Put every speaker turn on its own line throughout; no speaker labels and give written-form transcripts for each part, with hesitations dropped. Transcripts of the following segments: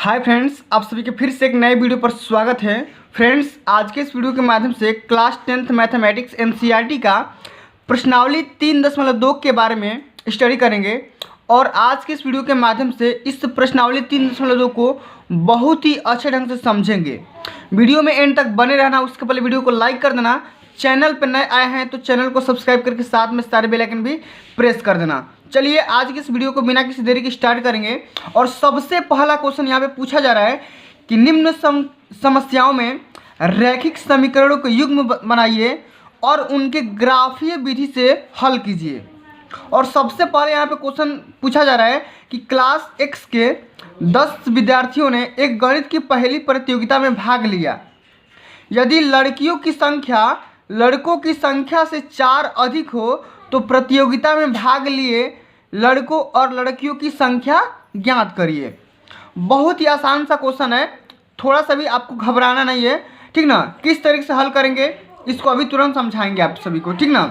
Hi friends, आप सभी के फिर से एक नए वीडियो पर स्वागत है। फ्रेंड्स, आज के इस वीडियो के माध्यम से क्लास 10th मैथमेटिक्स एनसीईआरटी का प्रश्नावली 3.2 के बारे में स्टडी करेंगे। और आज के इस वीडियो के माध्यम से इस प्रश्नावली 3.2 को बहुत ही अच्छे ढंग से समझेंगे। वीडियो में एंड तक बने रहना। उसके पहले वीडियो को लाइक कर देना। चैनल पर नए आए हैं तो चैनल को सब्सक्राइब करके साथ में सारे बेल आइकन भी प्रेस कर देना। चलिए आज की इस वीडियो को बिना किसी देरी के स्टार्ट करेंगे। और सबसे पहला क्वेश्चन यहाँ पे पूछा जा रहा है कि निम्न समस्याओं में रैखिक समीकरणों के युग्म बनाइए और उनके ग्राफीय विधि से हल कीजिए। और सबसे पहले यहाँ पे क्वेश्चन पूछा जा रहा है कि क्लास एक्स के 10 विद्यार्थियों ने एक गणित की पहली प्रतियोगिता में भाग लिया। यदि लड़कियों की संख्या लड़कों की संख्या से 4 अधिक हो तो प्रतियोगिता में भाग लिए लड़कों और लड़कियों की संख्या ज्ञात करिए। बहुत ही आसान सा क्वेश्चन है, थोड़ा सा भी आपको घबराना नहीं है, ठीक ना। किस तरीके से हल करेंगे इसको अभी तुरंत समझाएंगे आप सभी को, ठीक ना।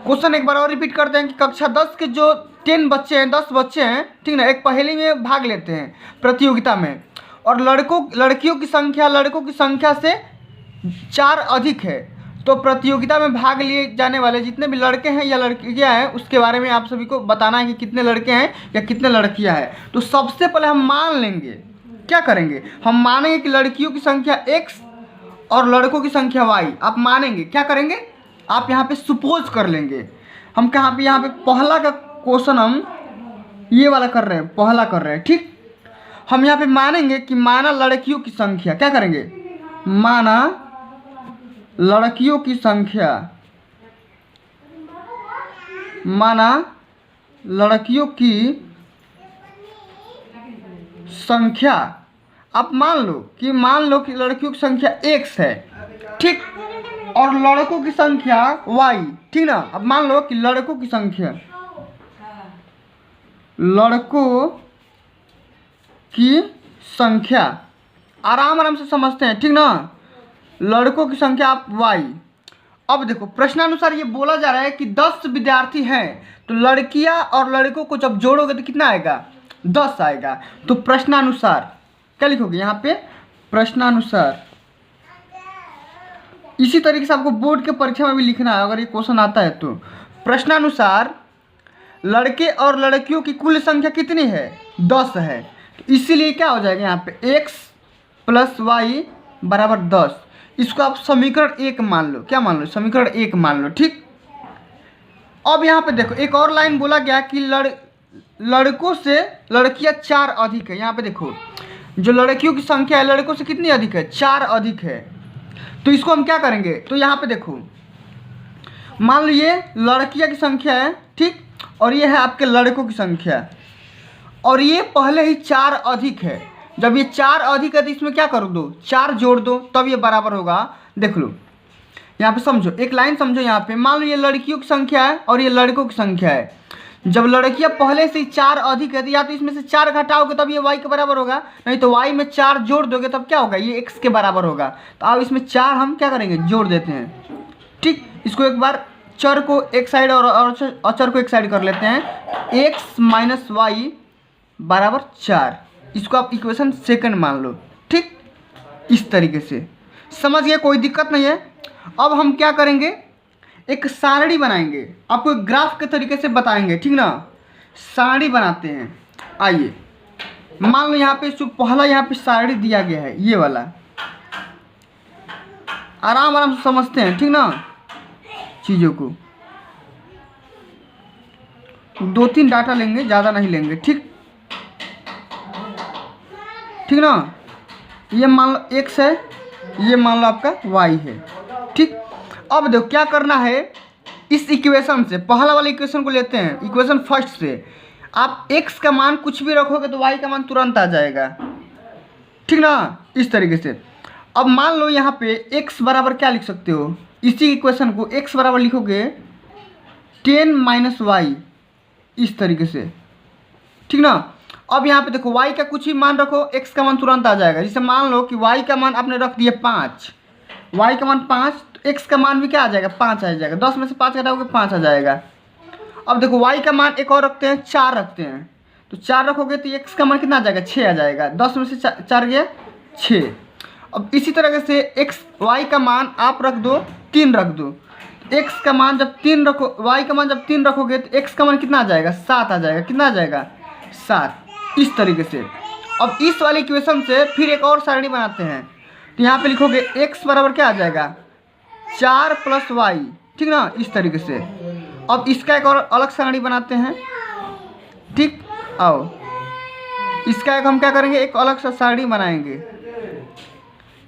क्वेश्चन एक बार और रिपीट करते हैं कि कक्षा 10 के जो 10 बच्चे हैं, ठीक ना, एक पहेली में भाग लेते हैं प्रतियोगिता में। और लड़कियों की संख्या लड़कों की संख्या से 4 अधिक है तो प्रतियोगिता में भाग लिए जाने वाले जितने भी लड़के हैं या लड़कियां हैं उसके बारे में आप सभी को बताना है कि कितने लड़के हैं या कितने लड़कियां हैं। तो सबसे पहले हम मान लेंगे, क्या करेंगे, हम मानेंगे कि लड़कियों की संख्या x और लड़कों की संख्या y। आप मानेंगे, क्या करेंगे, आप यहाँ पे सुपोज कर लेंगे। हम यहाँ पे पहला का क्वेश्चन हम ये वाला कर रहे हैं, पहला कर रहे हैं, ठीक। हम यहाँ पे मानेंगे कि माना लड़कियों की संख्या, क्या करेंगे, माना लड़कियों की संख्या, माना लड़कियों की संख्या। आप मान लो कि लड़कियों की संख्या x है, ठीक, और लड़कों की संख्या y, ठीक ना। अब मान लो कि लड़कों की संख्या आराम से समझते हैं, ठीक ना। लड़कों की संख्या आप y। अब देखो प्रश्नानुसार ये बोला जा रहा है कि 10 विद्यार्थी हैं तो लड़कियां और लड़कों को जब जोड़ोगे तो कितना आएगा, 10 आएगा। तो प्रश्नानुसार क्या लिखोगे यहाँ पे, प्रश्नानुसार। इसी तरीके से आपको बोर्ड के परीक्षा में भी लिखना है अगर ये क्वेश्चन आता है तो। प्रश्नानुसार लड़के और लड़कियों की कुल संख्या कितनी है, 10 है। तो इसीलिए क्या हो जाएगा यहाँ पे x + y = 10। इसको आप समीकरण 1 मान लो, क्या मान लो, समीकरण 1 मान लो, ठीक। अब यहाँ पे देखो एक और लाइन बोला गया कि लड़कों से लड़कियां 4 अधिक है। यहाँ पे देखो जो लड़कियों की संख्या है लड़कों से कितनी अधिक है, 4 अधिक है। तो इसको हम क्या करेंगे, तो यहाँ पे देखो मान लो ये लड़कियां की संख्या है, ठीक, और ये है आपके लड़कों की संख्या, और ये पहले ही 4 अधिक है। जब ये 4 अधिक है तो इसमें क्या कर दो, 4 जोड़ दो, तब ये बराबर होगा। देख लो यहाँ पे, समझो एक लाइन समझो। यहाँ पे मान लो ये लड़कियों की संख्या है और ये लड़कों की संख्या है। जब लड़कियां पहले से 4 अधिक है तो या तो इसमें से 4 घटाओगे तब ये y के बराबर होगा, नहीं तो y में 4 जोड़ दोगे तब क्या होगा, ये x के बराबर होगा। तो अब इसमें 4 हम क्या करेंगे, जोड़ देते हैं, ठीक। इसको एक बार चर को एक साइड और अचर को एक साइड कर लेते हैं। x - y = 4। इसको आप इक्वेशन सेकंड मान लो, ठीक। इस तरीके से समझ गए, कोई दिक्कत नहीं है। अब हम क्या करेंगे, एक सारणी बनाएंगे, आपको एक ग्राफ के तरीके से बताएंगे, ठीक ना। सारणी बनाते हैं, आइए। मान लो यहाँ पे जो पहला यहाँ पे सारणी दिया गया है ये वाला, आराम से समझते हैं, ठीक ना। चीज़ों को 2-3 डाटा लेंगे, ज़्यादा नहीं लेंगे, ठीक ना। ये मान लो x है, ये मान लो आपका y है, ठीक। अब देखो क्या करना है, इस इक्वेशन से पहला वाला इक्वेशन को लेते हैं, इक्वेशन फर्स्ट से। आप x का मान कुछ भी रखोगे तो y का मान तुरंत आ जाएगा, ठीक ना, इस तरीके से। अब मान लो यहाँ पे x बराबर क्या लिख सकते हो, इसी इक्वेशन को x बराबर लिखोगे 10 - y, इस तरीके से, ठीक ना। अब यहाँ पे देखो y का कुछ ही मान रखो, x का मान तुरंत आ जाएगा। जैसे मान लो कि y का मान आपने रख दिया 5, y का मान 5, तो x का मान भी क्या आ जाएगा, 5 आ जाएगा। 10 में से 5 घटाओगे 5 आ जाएगा। अब देखो y का मान एक और रखते हैं, 4 रखते हैं, तो 4 रखोगे तो x का मान कितना आ जाएगा, 6 आ जाएगा। 10 में से 4 गया 6। अब इसी तरह से y का मान आप रख दो 3 रख दो। x का मान जब 3 रखो, y का मान जब 3 रखोगे तो x का मान कितना आ जाएगा, 7 आ जाएगा। कितना आ जाएगा, 7। इस तरीके से अब इस वाले इक्वेशन से फिर एक और सारणी बनाते हैं। तो यहाँ पे लिखोगे x बराबर क्या आ जाएगा, 4 + y, ठीक ना, इस तरीके से। अब इसका एक और अलग सारणी बनाते हैं, ठीक। आओ इसका एक हम क्या करेंगे, एक अलग सा सारणी बनाएंगे।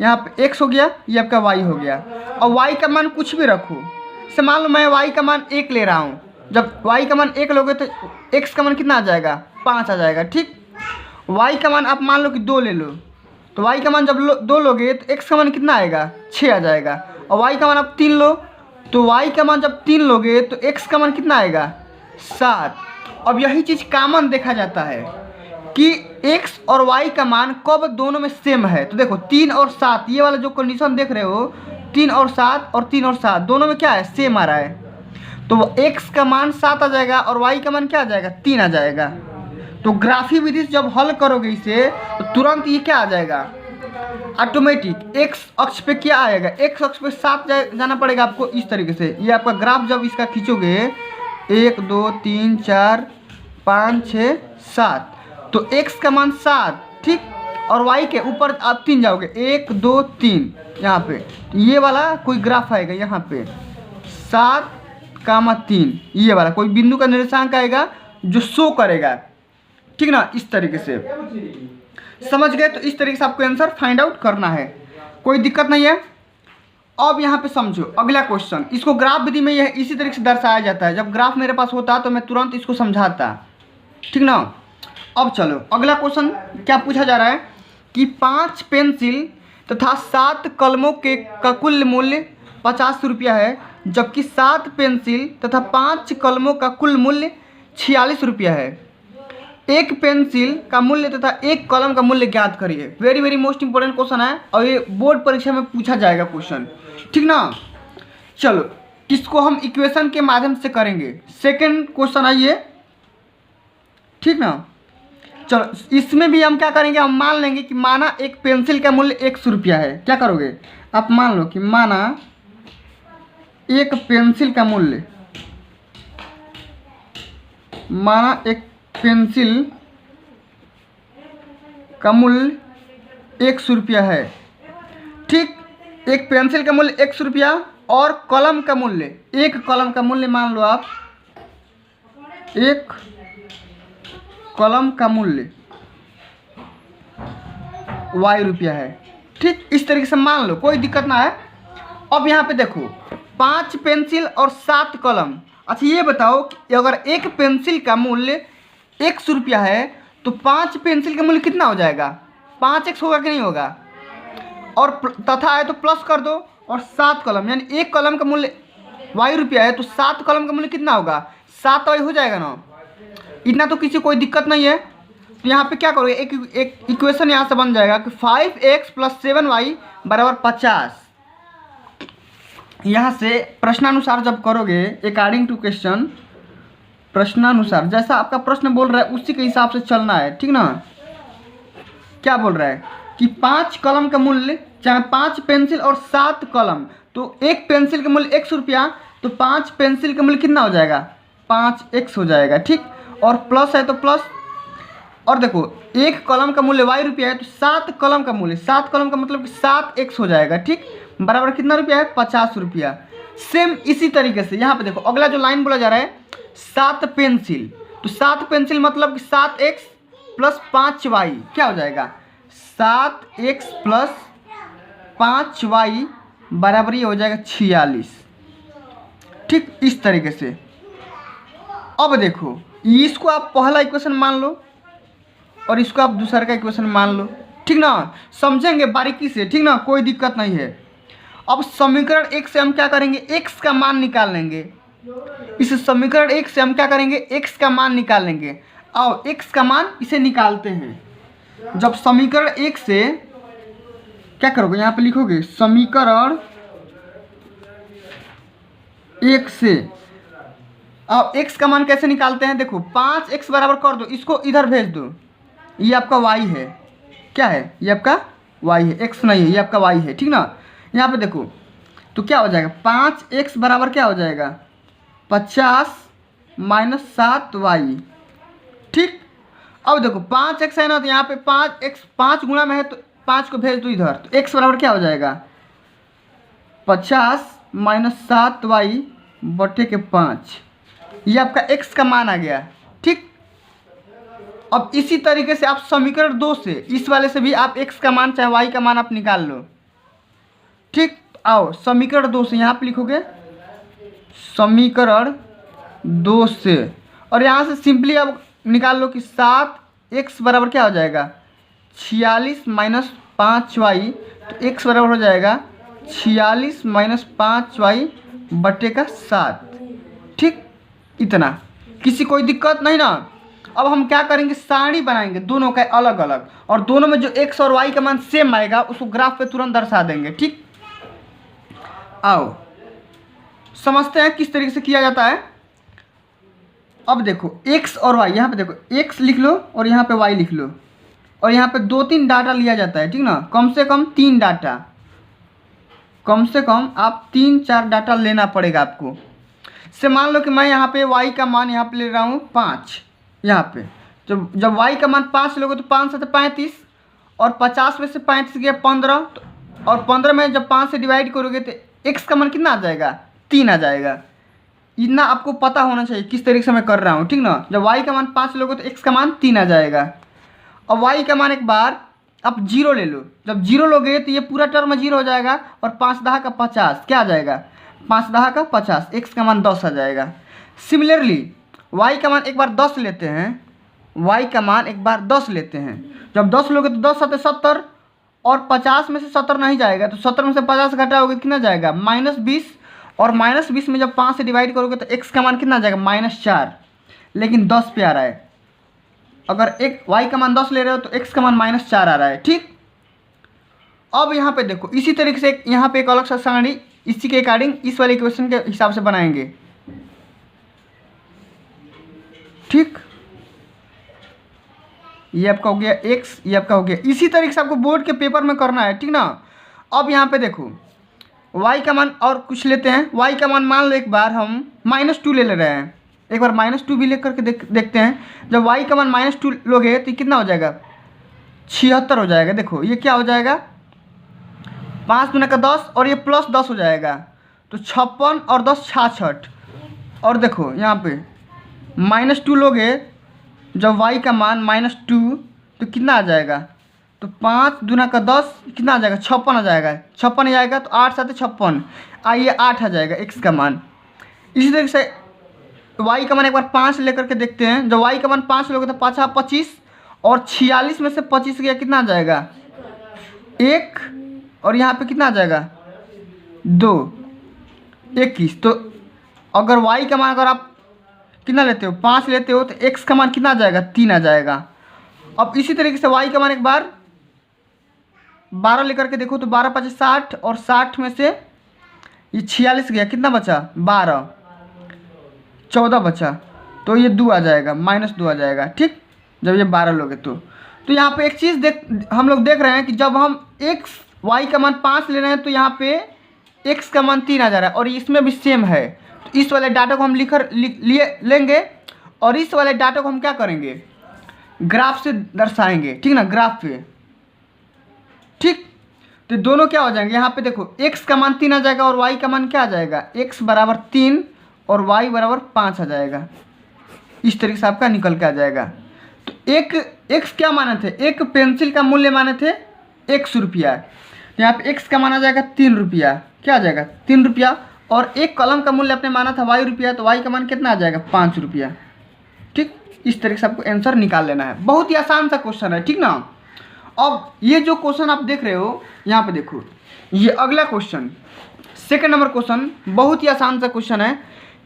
यहाँ पे x हो गया, ये आपका y हो गया। और y का मान कुछ भी रखो, से मान लो मैं y का मान 1 ले रहा हूँ। जब y का मान 1 लोगे तो x का मान कितना आ जाएगा, 5 आ जाएगा, ठीक। y का मान आप मान लो कि 2 ले लो, तो y का मान जब 2 लोगे तो x का मान कितना आएगा, 6 आ जाएगा। और y का मान आप 3 लो, तो y का मान जब 3 लोगे तो x का मान कितना आएगा, 7। अब यही चीज़ कॉमन देखा जाता है कि x और y का मान कब दोनों में सेम है। तो देखो 3 और 7, ये वाला जो कंडीशन देख रहे हो, 3 और 7 और 3 और 7 दोनों में क्या है, सेम आ रहा है। तो x का मान 7 आ जाएगा और y का मान क्या आ जाएगा, 3 आ जाएगा। तो ग्राफी विधि से जब हल करोगे इसे तो तुरंत ये क्या आ जाएगा, ऑटोमेटिक x अक्ष पे क्या आएगा, x अक्ष पे 7 जाना पड़ेगा आपको। इस तरीके से ये आपका ग्राफ जब इसका खींचोगे 1 2 3 4 5 6 7, तो x का मान 7, ठीक। और y के ऊपर आप 3 जाओगे, 1 2 3, यहाँ पे ये वाला कोई ग्राफ आएगा, यहाँ पे 7,3, ये वाला कोई बिंदु का निर्देशांक आएगा जो शो करेगा, ठीक ना, इस तरीके से। समझ गए। तो इस तरीके से आपको आंसर फाइंड आउट करना है, कोई दिक्कत नहीं है। अब यहाँ पे समझो अगला क्वेश्चन, इसको ग्राफ विधि में यह इसी तरीके से दर्शाया जाता है। जब ग्राफ मेरे पास होता तो मैं तुरंत इसको समझाता, ठीक ना। अब चलो अगला क्वेश्चन क्या पूछा जा रहा है कि 5 पेंसिल तथा 7 कलमों के का कुल मूल्य 50 रुपया है, जबकि 7 पेंसिल तथा 5 कलमों का कुल मूल्य 46 रुपया है। एक पेंसिल का मूल्य तथा एक कलम का मूल्य ज्ञात करिए। Very very most important question है और ये बोर्ड परीक्षा में पूछा जाएगा क्वेश्चन, ठीक ना। चलो इसको हम इक्वेशन के माध्यम से करेंगे। सेकंड क्वेश्चन आइए, ठीक ना। चलो इसमें भी हम क्या करेंगे, हम मान लेंगे कि माना एक पेंसिल का मूल्य 100 रुपया है। क्या करोगे आप, मान लो कि माना एक पेंसिल का मूल्य, माना एक पेंसिल का मूल्य 100 रुपया है, ठीक। एक पेंसिल का मूल्य 100 रुपया और कलम का मूल्य, एक कलम का मूल्य मान लो आप, एक कलम का मूल्य y रुपया है, ठीक। इस तरीके से मान लो, कोई दिक्कत ना है। अब यहाँ पे देखो 5 पेंसिल और 7 कलम। अच्छा ये बताओ कि अगर एक पेंसिल का मूल्य 100 रुपया है तो 5 पेंसिल का मूल्य कितना हो जाएगा, 5x होगा कि नहीं होगा। और तथा है तो प्लस कर दो, और 7 कलम यानी एक कलम का मूल्य y रुपया है तो 7 कलम का मूल्य कितना होगा, 7y हो जाएगा ना। इतना तो किसी कोई दिक्कत नहीं है। तो यहाँ पे क्या करोगे, एक इक्वेशन यहाँ से बन जाएगा कि 5x + 7y = 50। यहाँ से प्रश्नानुसार जब करोगे, अकॉर्डिंग टू क्वेश्चन, प्रश्नानुसार जैसा आपका प्रश्न बोल रहा है उसी के हिसाब से चलना है, ठीक ना। क्या बोल रहा है कि 5 कलम का मूल्य, चाहे 5 पेंसिल और 7 कलम, तो एक पेंसिल का मूल्य 100 रुपया, तो 5 पेंसिल का मूल्य कितना हो जाएगा, 5x हो जाएगा, ठीक। और प्लस है तो प्लस, और देखो एक कलम का मूल्य y रुपया है तो 7 कलम का मूल्य, 7 कलम का मतलब कि 7x हो जाएगा, ठीक। बराबर कितना रुपया है, 50 रुपया। सेम इसी तरीके से यहाँ पे देखो अगला जो लाइन बोला जा रहा है 7 पेंसिल, तो 7 पेंसिल मतलब कि 7x + 5y क्या हो जाएगा, 7x + 5y बराबर ये हो जाएगा 46, ठीक। इस तरीके से अब देखो इसको आप पहला इक्वेशन मान लो और इसको आप दूसरा का इक्वेशन मान लो, ठीक ना। समझेंगे बारीकी से, ठीक ना, कोई दिक्कत नहीं है। अब समीकरण 1 से हम क्या करेंगे, x का मान निकाल लेंगे। इस समीकरण 1 से हम क्या करेंगे, x का मान निकाल लेंगे। आओ x का मान इसे निकालते हैं। जब समीकरण 1 से क्या करोगे, यहाँ पे लिखोगे समीकरण 1 से अब x का मान कैसे निकालते हैं, देखो 5x बराबर कर दो, इसको इधर भेज दो, ये आपका y है, क्या है, ये आपका y है, x नहीं है, ये आपका y है, ठीक ना। यहाँ पे देखो तो क्या हो जाएगा, 5x बराबर क्या हो जाएगा, 50 माइनस 7y, ठीक। अब देखो 5x है ना, तो यहाँ पे 5x 5 गुणा में है तो 5 को भेज दो इधर, तो x बराबर क्या हो जाएगा, 50 माइनस 7y बटे के 5, ये आपका x का मान आ गया, ठीक। अब इसी तरीके से आप समीकरण 2 से, इस वाले से भी आप x का मान चाहे y का मान आप निकाल लो, ठीक। आओ समीकरण 2 से यहाँ पे लिखोगे समीकरण 2 से, और यहाँ से सिंपली आप निकाल लो कि 7x बराबर क्या हो जाएगा, 46 माइनस 5y, तो x बराबर हो जाएगा 46 माइनस 5y बटे का 7, ठीक। इतना, किसी कोई दिक्कत नहीं ना। अब हम क्या करेंगे, सारणी बनाएंगे दोनों का अलग अलग, और दोनों में जो x और y का मान सेम आएगा उसको ग्राफ पे तुरंत दर्शा देंगे, ठीक। आओ समझते हैं किस तरीके से किया जाता है। अब देखो x और y, यहाँ पे देखो x लिख लो और यहाँ पे y लिख लो, और यहाँ पे 2-3 डाटा लिया जाता है, ठीक ना। कम से कम 3 डाटा, कम से कम आप 3-4 डाटा लेना पड़ेगा आपको। से मान लो कि मैं यहाँ पे y का मान यहाँ पे ले रहा हूँ 5, यहाँ पे जब y का मान 5 लोगे तो 5 से 35, और 50 में से 35 गया 15, और 15 में जब 5 से डिवाइड करोगे तो x का मान कितना आ जाएगा, 3 आ जाएगा। इतना आपको पता होना चाहिए किस तरीके से मैं कर रहा हूँ, ठीक ना। जब y का मान 5 लोगे तो x का मान 3 आ जाएगा। और y का मान एक बार आप 0 ले लो, जब 0 लोगे तो ये पूरा टर्म 0 हो जाएगा, और 5 10 का 50 क्या आ जाएगा, 5 10 का 50, x का मान 10 आ जाएगा। सिमिलरली y का मान एक बार 10 लेते हैं, y का मान एक बार 10 लेते हैं, जब 10 लोगे तो 10 7 70, और 50 में से 70 नहीं जाएगा, तो 70 में से 50 घटाओगे कितना जाएगा, -20, और -20 में जब 5 से डिवाइड करोगे तो x का मान कितना जाएगा, -4, लेकिन 10 पे आ रहा है। अगर एक y का मान 10 ले रहे हो तो x का मान -4 आ रहा है, ठीक। अब यहाँ पे देखो इसी तरीके से यहाँ पे एक अलग सा सारणी इसी के अकॉर्डिंग इस वाले इक्वेशन के हिसाब से बनाएंगे, ठीक। ये आपका हो गया x, ये आपका हो गया। इसी तरीके से आपको बोर्ड के पेपर में करना है, ठीक ना। अब यहाँ पे देखो y का मान और कुछ लेते हैं, y का मान मान लो एक बार हम -2 ले रहे हैं, एक बार -2 भी ले करके देखते हैं। जब y का मान -2 लोगे तो कितना हो जाएगा, 76 हो जाएगा। देखो ये क्या हो जाएगा, 5 दूना का 10, और ये प्लस 10 हो जाएगा, तो 56 और 10 66। और देखो यहाँ पे -2 लोगे जब y का मान -2 तो कितना आ जाएगा, तो 5 दूना का 10 कितना आ जाएगा, 56 आ जाएगा, 56 आएगा, तो 8 7 56, आइए 8 आ जाएगा x का मान। इसी तरीके से y का मान एक बार 5 लेकर के देखते हैं। जब y का मान 5 लोगे तो 5 25, और 46 में से 25 गया कितना आ जाएगा, 1, और यहाँ पे कितना आ जाएगा, 2 21। तो अगर y का मान अगर आप कितना लेते हो, 5 लेते हो, तो x का मान कितना आ जाएगा, 3 आ जाएगा। अब इसी तरीके से y का मान एक बार 12 लेकर के देखो, तो 12 5 60, और 60 में से ये 46 गया, कितना बचा, 12, 14 बचा, तो ये 2 आ जाएगा, -2 आ जाएगा, ठीक। जब ये 12 लोगे तो यहाँ पे एक चीज़ हम लोग देख रहे हैं कि जब हम y का मान 5 ले रहे हैं तो यहाँ पे x का मान 3 आ जा रहा है, और इसमें भी सेम है। तो इस वाले डाटा को हम लेंगे, और इस वाले डाटा को हम क्या करेंगे, ग्राफ से दर्शाएंगे, ठीक ना, ग्राफ पे, ठीक। तो दोनों क्या हो जाएंगे, यहाँ पे देखो x का मान 3 आ जाएगा, और y का मान क्या आ जाएगा, x बराबर 3 और y बराबर 5 आ जाएगा। इस तरीके से आपका निकल के आ जाएगा। तो एक x क्या माने थे, एक पेंसिल का मूल्य माने थे 100 रुपया, यहाँ पे x का माना जाएगा 3 रुपया, क्या आ जाएगा, 3 रुपया। और एक कलम का मूल्य आपने माना था y रुपया, तो y का मान कितना आ जाएगा, 5 रुपया, ठीक। इस तरीके से आपको आंसर निकाल लेना है। बहुत ही आसान सा क्वेश्चन है, ठीक ना। अब ये जो क्वेश्चन आप देख रहे हो यहाँ पे देखो, ये अगला क्वेश्चन सेकंड नंबर क्वेश्चन बहुत ही आसान सा क्वेश्चन है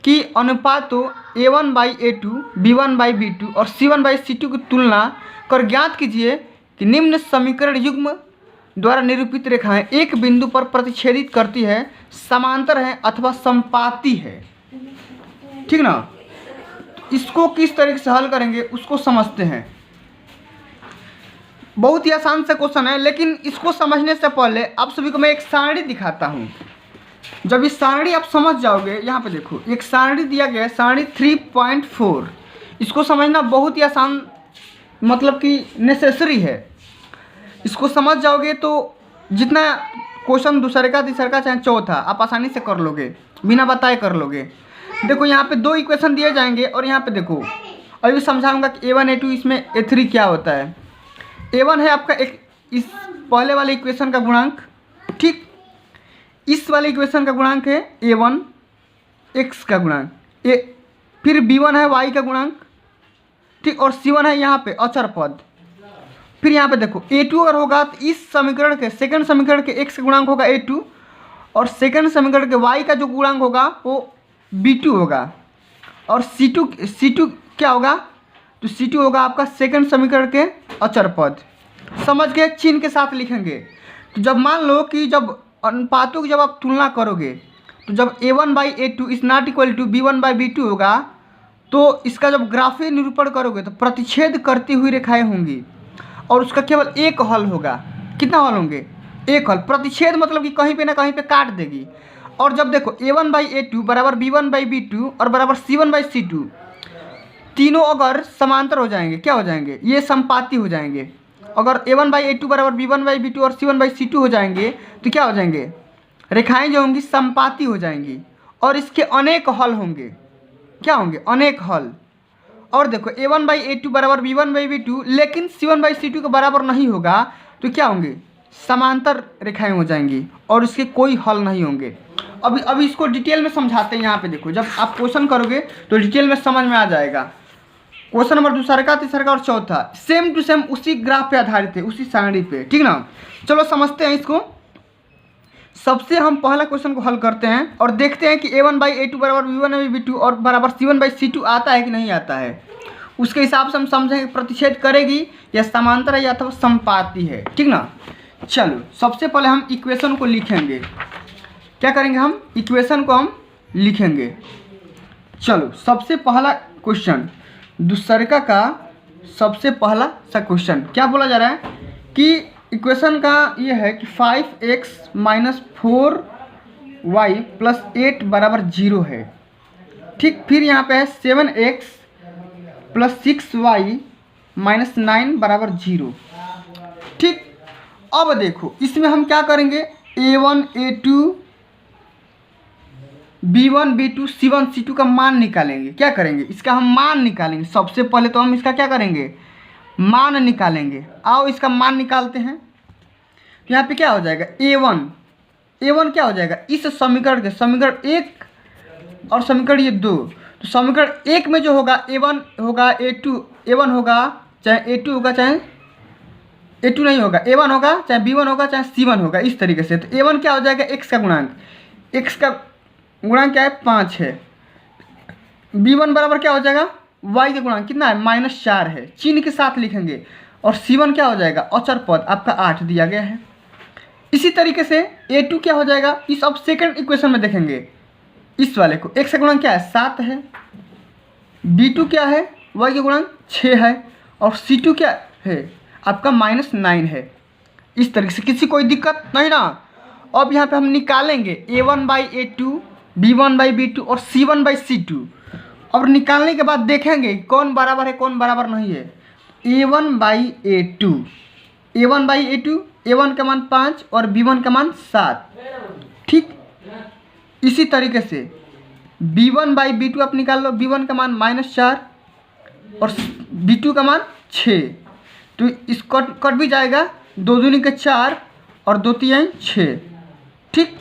कि अनुपातों a1/a2, b1/b2 और c1/c2 की तुलना कर ज्ञात कीजिए कि निम्न समीकरण युग्म द्वारा निरूपित रेखाएं एक बिंदु पर प्रतिच्छेदित करती है, समांतर है अथवा समपाती है, ठीक ना। इसको किस तरीके से हल करेंगे उसको समझते हैं। बहुत ही आसान सा क्वेश्चन है, लेकिन इसको समझने से पहले आप सभी को मैं एक सारणी दिखाता हूँ। जब इस सारणी आप समझ जाओगे, यहाँ पे देखो एक सारणी दिया गया है, सारणी 3.4। इसको समझना बहुत ही आसान, मतलब कि नेसेसरी है। इसको समझ जाओगे तो जितना क्वेश्चन दूसरे का तीसरे का चाहे चौथा आप आसानी से कर लोगे, बिना बताए कर लोगे। देखो यहाँ पे 2 इक्वेशन दिए जाएंगे और यहाँ पे देखो अभी समझाऊंगा कि A1 A2 इसमें A3 क्या होता है। A1 है आपका एक इस पहले वाले इक्वेशन का गुणांक, ठीक। इस वाले इक्वेशन का गुणांक है A1 x का गुणांक, फिर B1 है y का गुणांक, ठीक, और C1 है यहाँ पे अचर पद। फिर यहाँ पे देखो A2 अगर होगा तो इस समीकरण के सेकंड समीकरण के x का गुणांक होगा A2 और सेकंड समीकरण के y का जो गुणांक होगा वो B2 होगा। और C2 क्या होगा, तो C2 होगा आपका सेकंड समीकरण के अचर पद। समझ गए, चिन्ह के साथ लिखेंगे। तो जब मान लो कि जब अनुपातों की जब आप तुलना करोगे तो जब A1/A2 is not equal to B1/B2 होगा, तो इसका जब ग्राफीय निरूपण करोगे तो प्रतिच्छेद करती हुई रेखाएं होंगी और उसका केवल एक हल होगा। कितना हल होंगे, एक हल। प्रतिच्छेद मतलब कि कहीं पे ना कहीं पे काट देगी। और जब देखो A1/A2 बराबर B1/B2 और बराबर C1/C2, तीनों अगर समांतर हो जाएंगे, क्या हो जाएंगे, ये समपाती हो जाएंगे। अगर A1/A2 बराबर B1/B2 और C1/C2 हो जाएंगे तो क्या हो जाएंगे, रेखाएं जो होंगी समपाती हो जाएंगी और इसके अनेक हल होंगे। क्या होंगे, अनेक हल। और देखो A1/A2 बराबर B1/B2 लेकिन C1/C2 के बराबर नहीं होगा तो क्या होंगे, समांतर रेखाएं हो जाएंगी और इसके कोई हल नहीं होंगे। अभी इसको डिटेल में समझाते हैं। यहाँ पे देखो जब आप क्वेश्चन करोगे तो डिटेल में समझ में आ जाएगा। क्वेश्चन नंबर दूसरा का, तीसरा का और चौथा सेम टू सेम उसी ग्राफ पे आधारित है, उसी सारणी पे, ठीक ना। चलो समझते हैं इसको। सबसे हम पहला क्वेश्चन को हल करते हैं और देखते हैं कि A1/A2 बराबर B1/B2 और बराबर C1/C2 आता है कि नहीं आता है। उसके हिसाब से हम समझेंगे प्रतिच्छेद करेगी या समांतर है या अथवा समपाती है, ठीक ना। चलो सबसे पहले हम इक्वेशन को लिखेंगे। क्या करेंगे, हम इक्वेशन को हम लिखेंगे। चलो सबसे पहला क्वेश्चन, दूसरका का सबसे पहला सा क्वेश्चन क्या बोला जा रहा है कि इक्वेशन का ये है कि 5x - 4y + 8 बराबर 0 है, ठीक। फिर यहाँ पे है 7x + 6y - 9 बराबर 0, ठीक। अब देखो इसमें हम क्या करेंगे, A1 A2 B1 B2 C1 C2 का मान निकालेंगे। क्या करेंगे, इसका हम मान निकालेंगे। सबसे पहले तो हम इसका क्या करेंगे, मान निकालेंगे। आओ इसका मान निकालते हैं। तो यहाँ पे क्या हो जाएगा, A1 क्या हो जाएगा, इस समीकरण के समीकरण 1 और समीकरण ये 2, तो समीकरण 1 में जो होगा A1 होगा A1 होगा चाहे A2 होगा चाहे A2 नहीं होगा, A1 होगा चाहे B1 होगा चाहे C1 होगा, इस तरीके से। तो A1 क्या हो जाएगा, x का गुणांक, x का गुणांक क्या है, 5 है। B1 बराबर क्या हो जाएगा, y का गुणांक कितना है, -4 है, चिन्ह के साथ लिखेंगे। और C1 क्या हो जाएगा, अचर पद आपका 8 दिया गया है। इसी तरीके से A2 क्या हो जाएगा, इस अब सेकंड इक्वेशन में देखेंगे इस वाले को, x का गुणांक क्या है, 7 है। B2 क्या है, y का गुणांक 6 है और C2 क्या है आपका -9 है। इस तरीके से किसी कोई दिक्कत नहीं ना। अब यहाँ पे हम निकालेंगे A1/A2 B1/B2 और C1/C2। अब निकालने के बाद देखेंगे कौन बराबर है कौन बराबर नहीं है। A1/A2 A1 का मान 5 और B1 का मान 7, ठीक। इसी तरीके से B1/B2 आप निकाल लो, B1 का मान -4 और B2 का मान 6, तो इस कट भी जाएगा, 2 दूनी के 4 और 2 तिहाई 6, ठीक।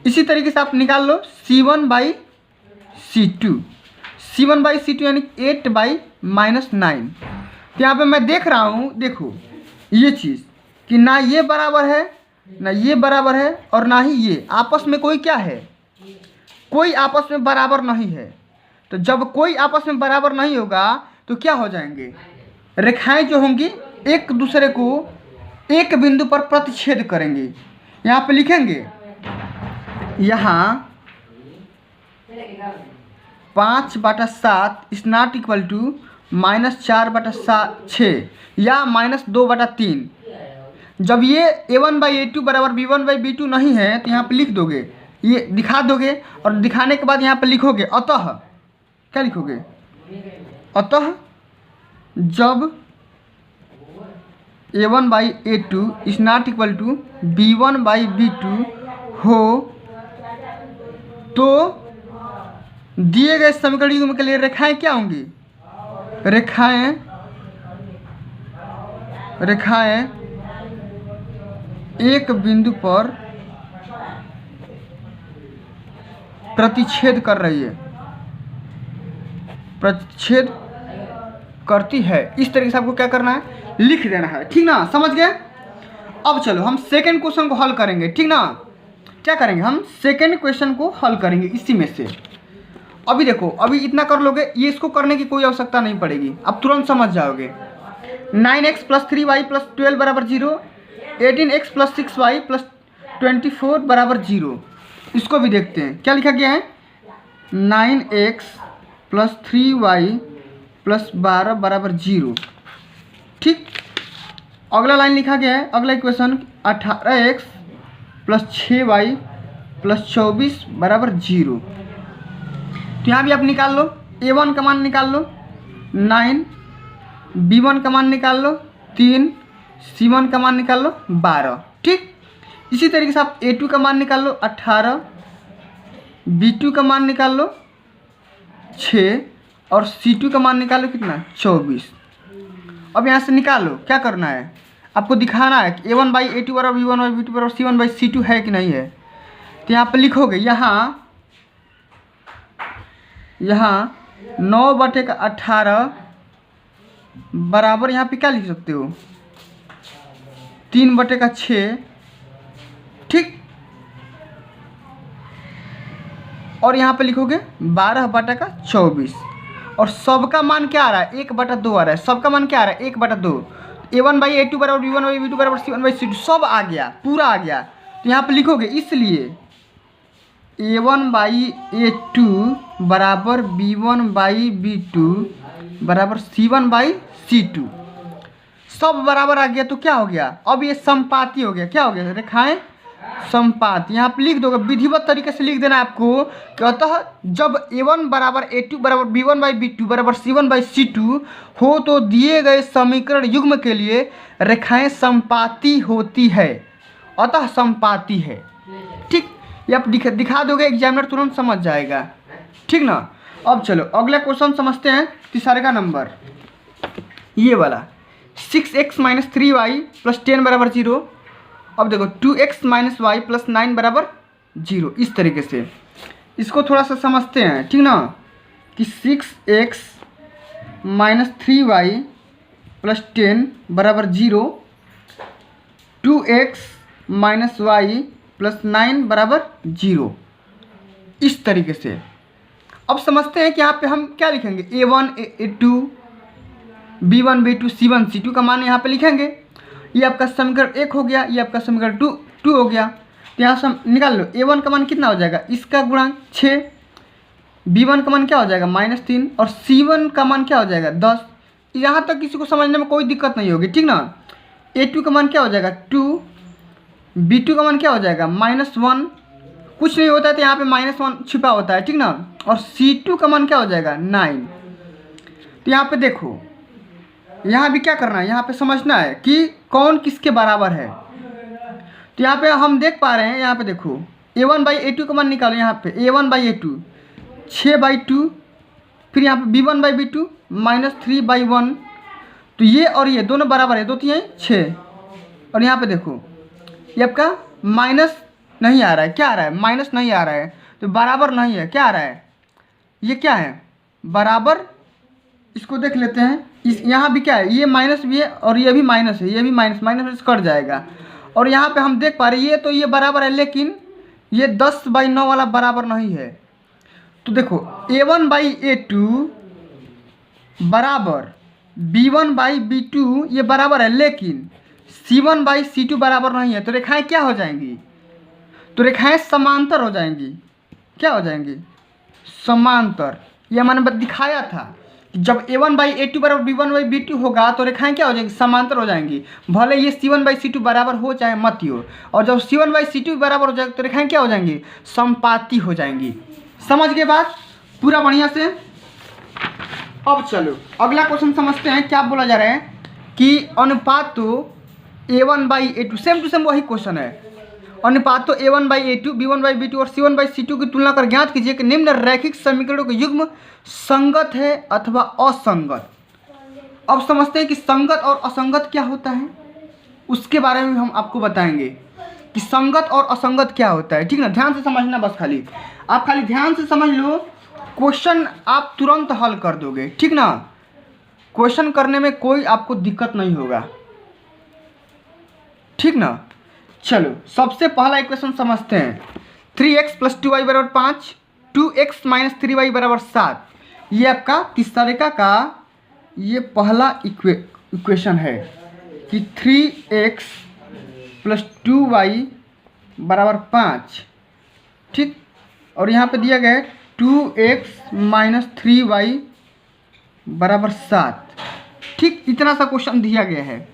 इसी तरीके से आप निकाल लो C1/C2 यानी 8/-9। तो यहाँ पे मैं देख रहा हूँ, देखो ये चीज़ कि ना ये बराबर है ना ये बराबर है और ना ही ये, आपस में कोई क्या है, कोई आपस में बराबर नहीं है। तो जब कोई आपस में बराबर नहीं होगा तो क्या हो जाएंगे, रेखाएं जो होंगी एक दूसरे को एक बिंदु पर प्रतिच्छेद करेंगे। यहाँ पे लिखेंगे, यहाँ 5/7 इज नॉट इक्वल टू -4/6 या -2/3। जब ये a1/a2 बराबर b1/b2 नहीं है तो यहाँ पे लिख दोगे, ये दिखा दोगे और दिखाने के बाद यहाँ पे लिखोगे अतः, क्या लिखोगे, अतः जब a1/a2 is not equal to b1/b2 हो तो दिए गए समीकरण युग्म के लिए रेखाएं क्या होंगी, रेखाएं एक बिंदु पर प्रतिच्छेद कर रही है, प्रतिच्छेद करती है। इस तरीके से आपको क्या करना है, लिख देना है, ठीक ना, समझ गए। अब चलो हम सेकंड क्वेश्चन को हल करेंगे, ठीक ना। क्या करेंगे, हम सेकंड क्वेश्चन को हल करेंगे इसी में से। अभी देखो, अभी इतना कर लोगे, ये इसको करने की कोई आवश्यकता नहीं पड़ेगी, अब तुरंत समझ जाओगे। 9x + 3y + 12 = 0, 18x + 6y + 24 = 0। इसको भी देखते हैं, क्या लिखा गया है, 9x + 3y + 12 = 0, ठीक। अगला लाइन लिखा गया है, अगला इक्वेशन 18x + 6y + 24 = 0। तो यहाँ भी आप निकाल लो, a1 का मान निकाल लो 9, b1 का मान निकाल लो 3, c1 का मान निकाल लो 12, ठीक। इसी तरीके से आप a2 का मान निकाल लो 18, b2 का मान निकाल लो 6 और c2 का मान निकाल लो कितना, 24। अब यहाँ से निकालो, क्या करना है, आपको दिखाना है कि a1/a2 बराबर b1/b2 बराबर c1/c2 है कि नहीं है। तो यहाँ पर लिखोगे, यहाँ 9/18 बराबर, यहाँ पे क्या लिख सकते हो, 3/6, ठीक। और यहाँ पे लिखोगे 12/24 और सबका मान क्या आ रहा है, 1/2 आ रहा है, सबका मान क्या आ रहा है, 1/2। a1/a2 बराबर b1/b2 बराबर c1/c2 सब आ गया, पूरा आ गया। तो यहाँ पे लिखोगे, इसलिए a1/a2 बराबर b1/b2 बराबर c1/c2 सब बराबर आ गया। तो क्या हो गया, अब ये समपाती हो गया, क्या हो गया, रेखाएं समपात। यहाँ पे लिख दोगे, विधिवत तरीके से लिख देना है आपको कि अतः जब a1 बराबर a2 बराबर b1/b2 बराबर c1/c2 हो तो दिए गए समीकरण युग्म के लिए रेखाएं समपाती होती है, अतः समपाती है, ठीक। ये आप दिखा दोगे, एग्जामिनर तुरंत समझ जाएगा, ठीक ना। अब चलो अगला क्वेश्चन समझते हैं, तीसरे का नंबर ये वाला, 6x - 3y + 10 = 0। अब देखो 2x - y + 9 = 0। इस तरीके से इसको थोड़ा सा समझते हैं, ठीक ना, कि 6x - 3y + 10 = 0, 2x - y + 9 = 0। इस तरीके से अब समझते हैं कि यहाँ पे हम क्या लिखेंगे, a1 a2 b1 b2 c1 c2 का मान यहाँ पे लिखेंगे। ये आपका समीकरण 1 हो गया, ये आपका समीकरण 2 हो गया। तो यहाँ से हम निकाल लो, a1 का मान कितना हो जाएगा, इसका गुणांक 6, b1 का मान क्या हो जाएगा -3 और c1 का मान क्या हो जाएगा 10। यहाँ तक किसी को समझने में कोई दिक्कत नहीं होगी, ठीक ना। a2 का मान क्या हो जाएगा 2, b2 का मान क्या हो जाएगा -1, कुछ नहीं होता है तो यहाँ पे -1 छिपा होता है, ठीक ना। और c2 का मान क्या हो जाएगा 9। तो यहाँ पे देखो, यहाँ भी क्या करना है, यहाँ पे समझना है कि कौन किसके बराबर है। तो यहाँ पे हम देख पा रहे हैं, यहाँ पे देखो a1/a2 का मान निकालो, यहाँ पे a1/a2 6/2, फिर यहाँ पे b1/b2 -3/1। तो ये और ये दोनों बराबर है, 2 3 6। और यहाँ पे देखो ये आपका माइनस नहीं आ रहा है, क्या आ रहा है, माइनस नहीं आ रहा है, तो बराबर नहीं है, क्या आ रहा है, ये क्या है, बराबर। इसको देख लेते हैं, इस यहाँ भी क्या है, ये माइनस भी है और ये भी माइनस है, ये भी माइनस कट जाएगा। और यहाँ पे हम देख पा रहे हैं ये तो ये बराबर है, लेकिन ये 10/9 वाला बराबर नहीं है। तो देखो a1/a2 बराबर b1/b2 ये बराबर है, लेकिन c1/c2 बराबर नहीं है। तो रेखाएं क्या हो जाएंगी, तो रेखाएं समांतर हो जाएंगी, क्या हो जाएंगी, समांतर। यह मैंने दिखाया था। जब a1/a2 बराबर b1/b2 होगा तो रेखाएं क्या हो जाएंगी, समांतर हो जाएंगी, भले ये c1/c2 बराबर हो चाहे मत ही हो। और जब c1/c2 बराबर हो जाएगा तो रेखाएं क्या हो जाएंगी, समपाती हो जाएंगी। समझ गए बात पूरा बढ़िया से। अब चलो अगला क्वेश्चन समझते हैं। क्या बोला जा रहा है कि अनुपात तो a1/a2, सेम टू सेम वही क्वेश्चन है। अनुपात तो a1/a2, b1/b2 और c1/c2 की तुलना कर ज्ञात कीजिए कि निम्न रैखिक समीकरणों के युग्म संगत है अथवा असंगत। अब समझते हैं कि संगत और असंगत क्या होता है, उसके बारे में हम आपको बताएंगे कि संगत और असंगत क्या होता है। ठीक ना, ध्यान से समझना, बस आप खाली ध्यान से समझ लो, क्वेश्चन आप तुरंत हल कर दोगे। ठीक ना, क्वेश्चन करने में कोई आपको दिक्कत नहीं होगा। ठीक ना, चलो सबसे पहला इक्वेशन समझते हैं। 3x + 2y = 5, 2x - 3y = 7। ये आपका तीस तरीका का ये पहला इक्वेशन है कि 3x + 2y = 5। ठीक, और यहाँ पे दिया गया है 2x - 3y = 7। ठीक, इतना सा क्वेश्चन दिया गया है।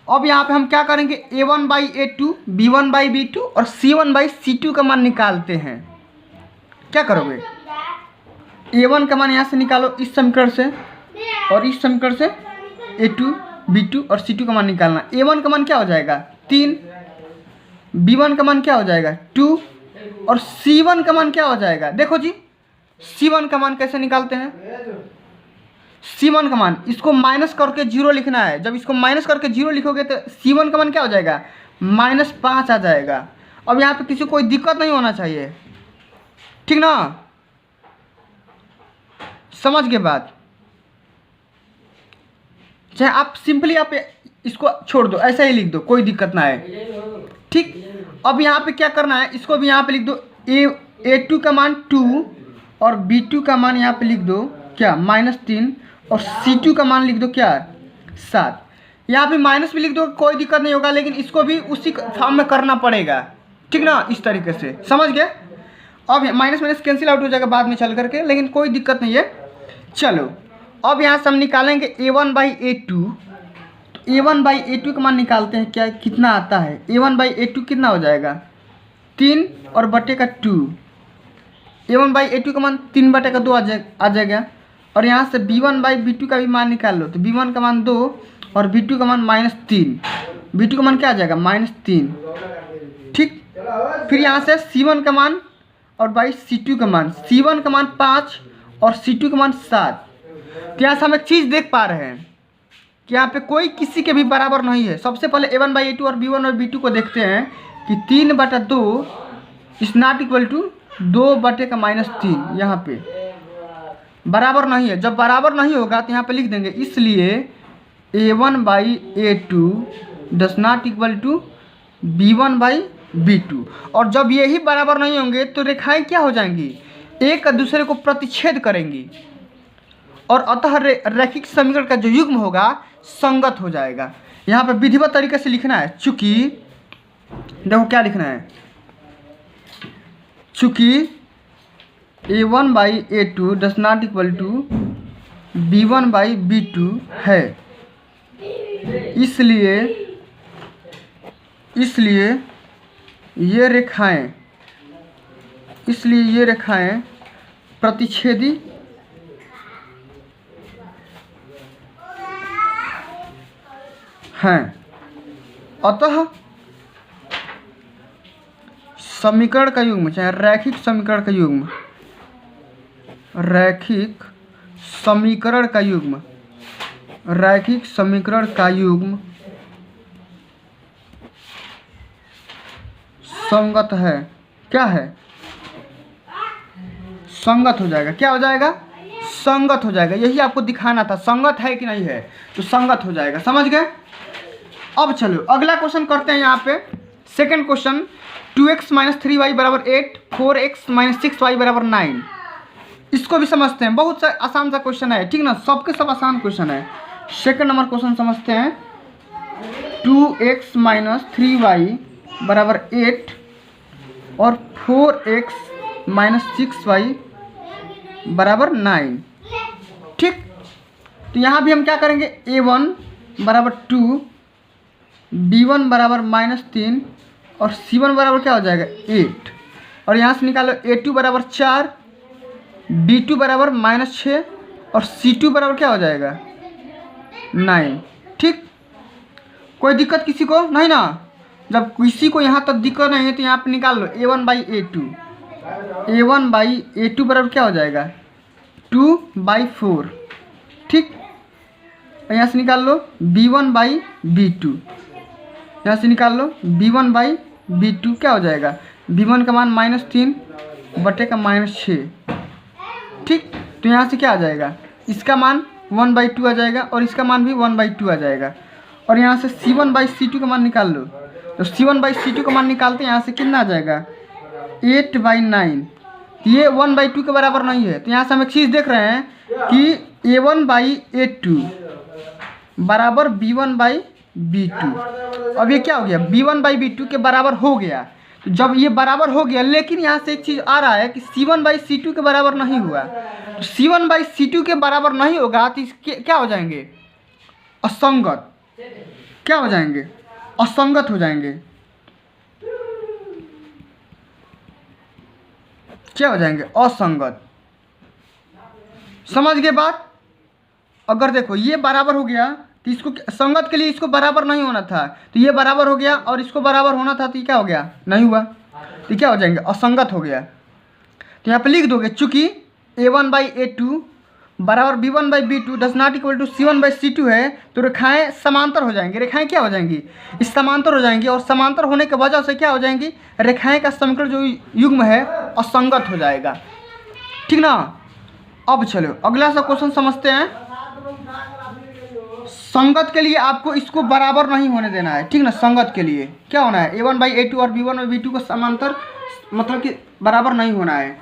अब यहाँ पे हम क्या करेंगे, a1/a2, b1/b2 और c1/c2 का मान निकालते हैं। क्या करोगे, a1 का मान यहाँ से निकालो इस समीकरण से, और इस समीकरण से a2, b2 और c2 का मान निकालना। a1 का मान क्या हो जाएगा 3, b1 का मान क्या हो जाएगा 2 और c1 का मान क्या हो जाएगा। देखो जी, c1 का मान कैसे निकालते हैं, c1 का मान इसको माइनस करके 0 लिखना है। जब इसको माइनस करके 0 लिखोगे तो c1 का मान क्या हो जाएगा, -5 आ जाएगा। अब यहाँ पे किसी को कोई दिक्कत नहीं होना चाहिए। ठीक ना, समझ गए बात। चाहे आप सिंपली आप इसको छोड़ दो, ऐसा ही लिख दो, कोई दिक्कत ना है। ठीक, अब यहाँ पे क्या करना है, इसको भी यहाँ पे लिख दो, a2 का मान 2 और b2 का मान यहाँ पे लिख दो क्या -3 और c2 का मान लिख दो क्या 7। यहाँ पे माइनस भी लिख दो, कोई दिक्कत नहीं होगा, लेकिन इसको भी उसी फॉर्म में करना पड़ेगा। ठीक ना, इस तरीके से समझ गए। अब माइनस माइनस कैंसिल आउट हो जाएगा बाद में चल करके, लेकिन कोई दिक्कत नहीं है। चलो अब यहाँ से हम निकालेंगे a1/a2। तो a1/a2 का मान निकालते हैं, क्या कितना आता है, a1/a2 कितना हो जाएगा 3 और बटे का 2। a1/a2 का मान 3/2 आ जाएगा। और यहाँ से b1/b2 का भी मान निकाल लो, तो b1 का मान 2 और b2 का मान -3। b2 का मान क्या आ जाएगा -3। ठीक, फिर यहाँ से c1 का मान और बाई c2 का मान, c1 का मान 5 और c2 का मान 7। तो यहाँ से हम एक चीज़ देख पा रहे हैं कि यहाँ पे कोई किसी के भी बराबर नहीं है। सबसे पहले a1/a2 और b1 और b2 को देखते हैं कि 3/2 इज नॉट इक्वल टू 2/-3, यहाँ पे बराबर नहीं है। जब बराबर नहीं होगा तो यहाँ पे लिख देंगे, इसलिए a1/a2 does not equal to b1/b2। और जब यही बराबर नहीं होंगे तो रेखाएं क्या हो जाएंगी, एक दूसरे को प्रतिच्छेद करेंगी और अतः रैखिक समीकरण का जो युग्म होगा संगत हो जाएगा। यहाँ पे विधिवत तरीके से लिखना है, चूंकि देखो क्या लिखना है, चूंकि a1/a2 does not equal to b1/b2 है, इसलिए ये रेखाएं प्रतिच्छेदी हैं। अतः समीकरण का युग्म, चाहे रैखिक समीकरण का युग्म संगत है। क्या है, संगत हो जाएगा। क्या हो जाएगा, संगत हो जाएगा। यही आपको दिखाना था, संगत है कि नहीं है, तो संगत हो जाएगा। समझ गए। अब चलो अगला क्वेश्चन करते हैं। यहाँ पे second question, 2x - 3y = 8, 4x - 6y = 9। इसको भी समझते हैं, बहुत सा आसान सा क्वेश्चन है। ठीक ना, सबके सब आसान क्वेश्चन है। सेकंड नंबर क्वेश्चन समझते हैं, 2x - 3y = 8 और 4x - 6y बराबर 9। ठीक, तो यहाँ भी हम क्या करेंगे, A1 बराबर 2, B1 बराबर -3 और C1 बराबर क्या हो जाएगा 8। और यहाँ से निकालो A2 बराबर 4, B2 बराबर -6 और C2 बराबर क्या हो जाएगा 9। ठीक, कोई दिक्कत किसी को नहीं ना? जब किसी को यहाँ तक दिक्कत नहीं है तो यहाँ पे निकाल लो A1/A2, A1/A2 बराबर क्या हो जाएगा 2/4। ठीक, यहाँ से निकाल लो B1/B2, यहाँ से निकाल लो B1/B2 क्या हो जाएगा, B1 का मान -3 बटे का -6। ठीक, तो यहाँ से क्या आ जाएगा, इसका मान 1/2 आ जाएगा और इसका मान भी 1/2 आ जाएगा। और यहाँ से C1/C2 का मान निकाल लो, तो C1/C2 का मान निकालते हैं, यहाँ से कितना आ जाएगा 8/9। ये 1/2 के बराबर नहीं है, तो यहाँ से हम एक चीज़ देख रहे हैं कि A1/A2 बराबर B1/B2। अब ये क्या हो गया, B1/B2 के बराबर हो गया। तो जब ये बराबर हो गया, लेकिन यहाँ से एक चीज़ आ रहा है कि C1/C2 के बराबर नहीं हुआ। तो C1/C2 के बराबर नहीं होगा तो इसके क्या हो जाएंगे, असंगत। क्या हो जाएंगे, असंगत हो जाएंगे। क्या हो जाएंगे, असंगत। समझ गए बात? अगर देखो ये बराबर हो गया तो इसको संगत के लिए इसको बराबर नहीं होना था, तो ये बराबर हो गया और इसको बराबर होना था, तो ये क्या हो गया, नहीं हुआ, तो क्या हो जाएंगे, असंगत हो गया। तो यहाँ पे लिख दोगे चूंकि A1/A2 बराबर B1/B2 does not equal to C1/C2 है, तो रेखाएं समांतर हो जाएंगी। रेखाएं क्या हो जाएंगी, इस समांतर हो जाएंगी, और समांतर होने की वजह से क्या हो जाएंगी, रेखाएं का समीकरण जो युग्म है असंगत हो जाएगा। ठीक ना? अब चलो अगला सा क्वेश्चन समझते हैं। संगत के लिए आपको इसको बराबर नहीं होने देना है। ठीक ना? संगत के लिए क्या होना है, A1/A2 और B1/B2 को समांतर मतलब कि बराबर नहीं होना है।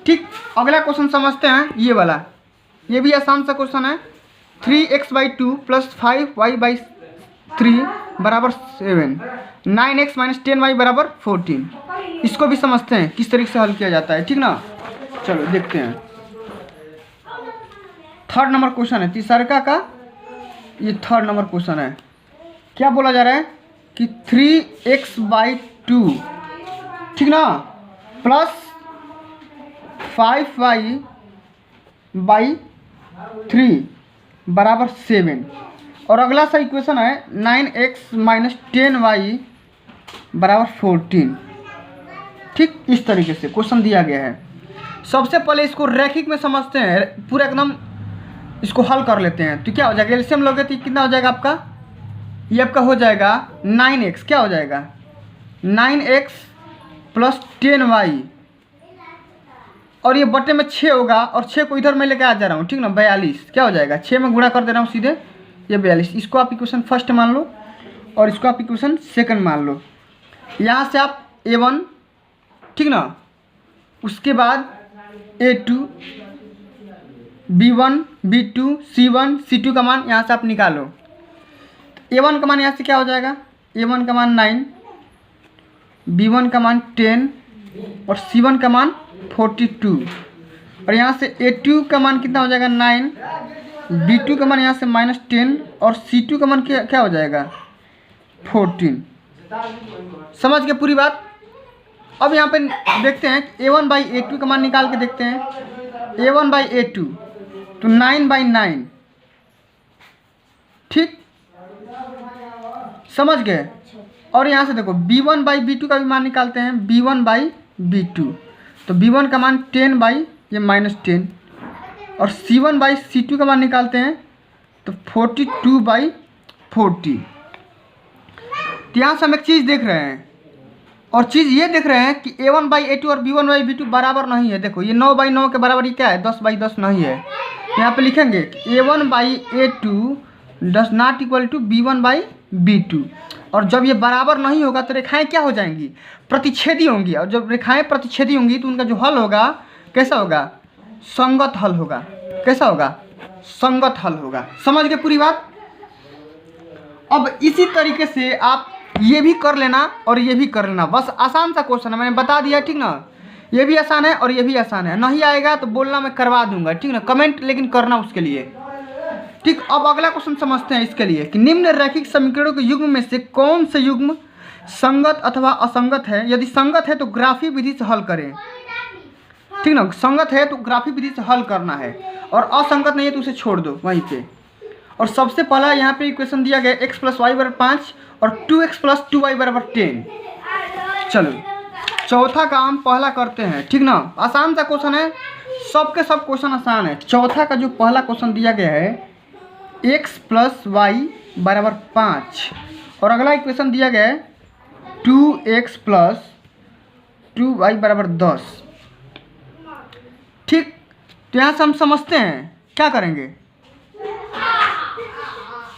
ठीक, अगला क्वेश्चन समझते हैं, ये वाला, ये भी आसान सा क्वेश्चन है। 3x/2 + 5y/3 बराबर 7, 9x - 10y बराबर 14। इसको भी समझते हैं किस तरीके से हल किया जाता है। ठीक ना? चलो देखते हैं। 3rd नंबर क्वेश्चन है, तीसरा का ये 3rd नंबर क्वेश्चन है। क्या बोला जा रहा है कि 3x/2, ठीक ना, प्लस 5y/3 बराबर 7। और अगला सा इक्वेशन है 9x - 10y बराबर 14। ठीक, इस तरीके से क्वेश्चन दिया गया है। सबसे पहले इसको रैखिक में समझते हैं, पूरा एकदम इसको हल कर लेते हैं। तो क्या हो जाएगा, एलसीएम लोगे तो कितना हो जाएगा आपका, ये आपका हो जाएगा 9x, क्या हो जाएगा 9x + 10y, और ये बटे में 6 होगा, और 6 को इधर मैं लेके आ जा रहा हूँ। ठीक ना, 42 क्या हो जाएगा, 6 में गुणा कर दे रहा हूँ सीधे, ये 42। इसको आप इक्वेशन फर्स्ट मान लो और इसको आप इक्वेशन सेकंड मान लो। यहाँ से आप A1, ठीक ना, उसके बाद A2, B1, B2, C1, C2 का मान यहाँ से आप निकालो। A1 का मान यहाँ से क्या हो जाएगा, A1 का मान 9, B1 का मान 10 और C1 का मान 42। और यहाँ से A2 का मान कितना हो जाएगा 9, B2 का मान यहाँ से -10 और C2 का मान क्या हो जाएगा 14। समझ गए पूरी बात? अब यहाँ पे देखते हैं A1/A2 का मान निकाल के देखते हैं। A1/A2 तो 9/9। ठीक, समझ गए? और यहाँ से देखो B1/B2 का भी मान निकालते हैं, B1/B2 तो B1 का मान 10/-10 और C1/C2 का मान निकालते हैं तो 42/40। तो यहाँ से हम एक चीज़ देख रहे हैं, और चीज़ ये देख रहे हैं कि A1/A2 और B1/B2 बराबर नहीं है। देखो ये 9/9 के बराबर ही क्या है, 10/10 नहीं है। यहाँ पे लिखेंगे कि A1/A2 does not equal to B1/B2। और जब ये बराबर नहीं होगा तो रेखाएं क्या हो जाएंगी, प्रतिच्छेदी होंगी। और जब रेखाएं प्रतिच्छेदी होंगी तो उनका जो हल होगा कैसा होगा, संगत हल होगा। कैसा होगा, संगत हल होगा। समझ गए पूरी बात? अब इसी तरीके से आप ये भी कर लेना और ये भी कर लेना, बस आसान सा क्वेश्चन है, मैंने बता दिया। ठीक ना, ये भी आसान है और ये भी आसान है। नहीं आएगा तो बोलना, मैं करवा दूंगा, ठीक ना, कमेंट लेकिन करना उसके लिए। ठीक, अब अगला क्वेश्चन समझते हैं इसके लिए कि निम्न रैखिक समीकरणों के युग्म में से कौन से युग्म संगत अथवा असंगत है। यदि संगत है तो ग्राफी विधि से हल करें, ठीक ना, संगत है तो ग्राफी विधि से हल करना है, और असंगत नहीं है तो उसे छोड़ दो वहीं पे। और सबसे पहला यहाँ पे इक्वेशन दिया गया x + y = 5 और 2x + 2y = 10। चलो चौथा काम पहला करते हैं, ठीक ना, आसान सा क्वेश्चन है, सबके सब क्वेश्चन आसान है। चौथा का जो पहला क्वेश्चन दिया गया है x + y = 5 और अगला इक्वेशन दिया गया है 2x + 2y = 10। ठीक, तो यहाँ से हम समझते हैं क्या करेंगे,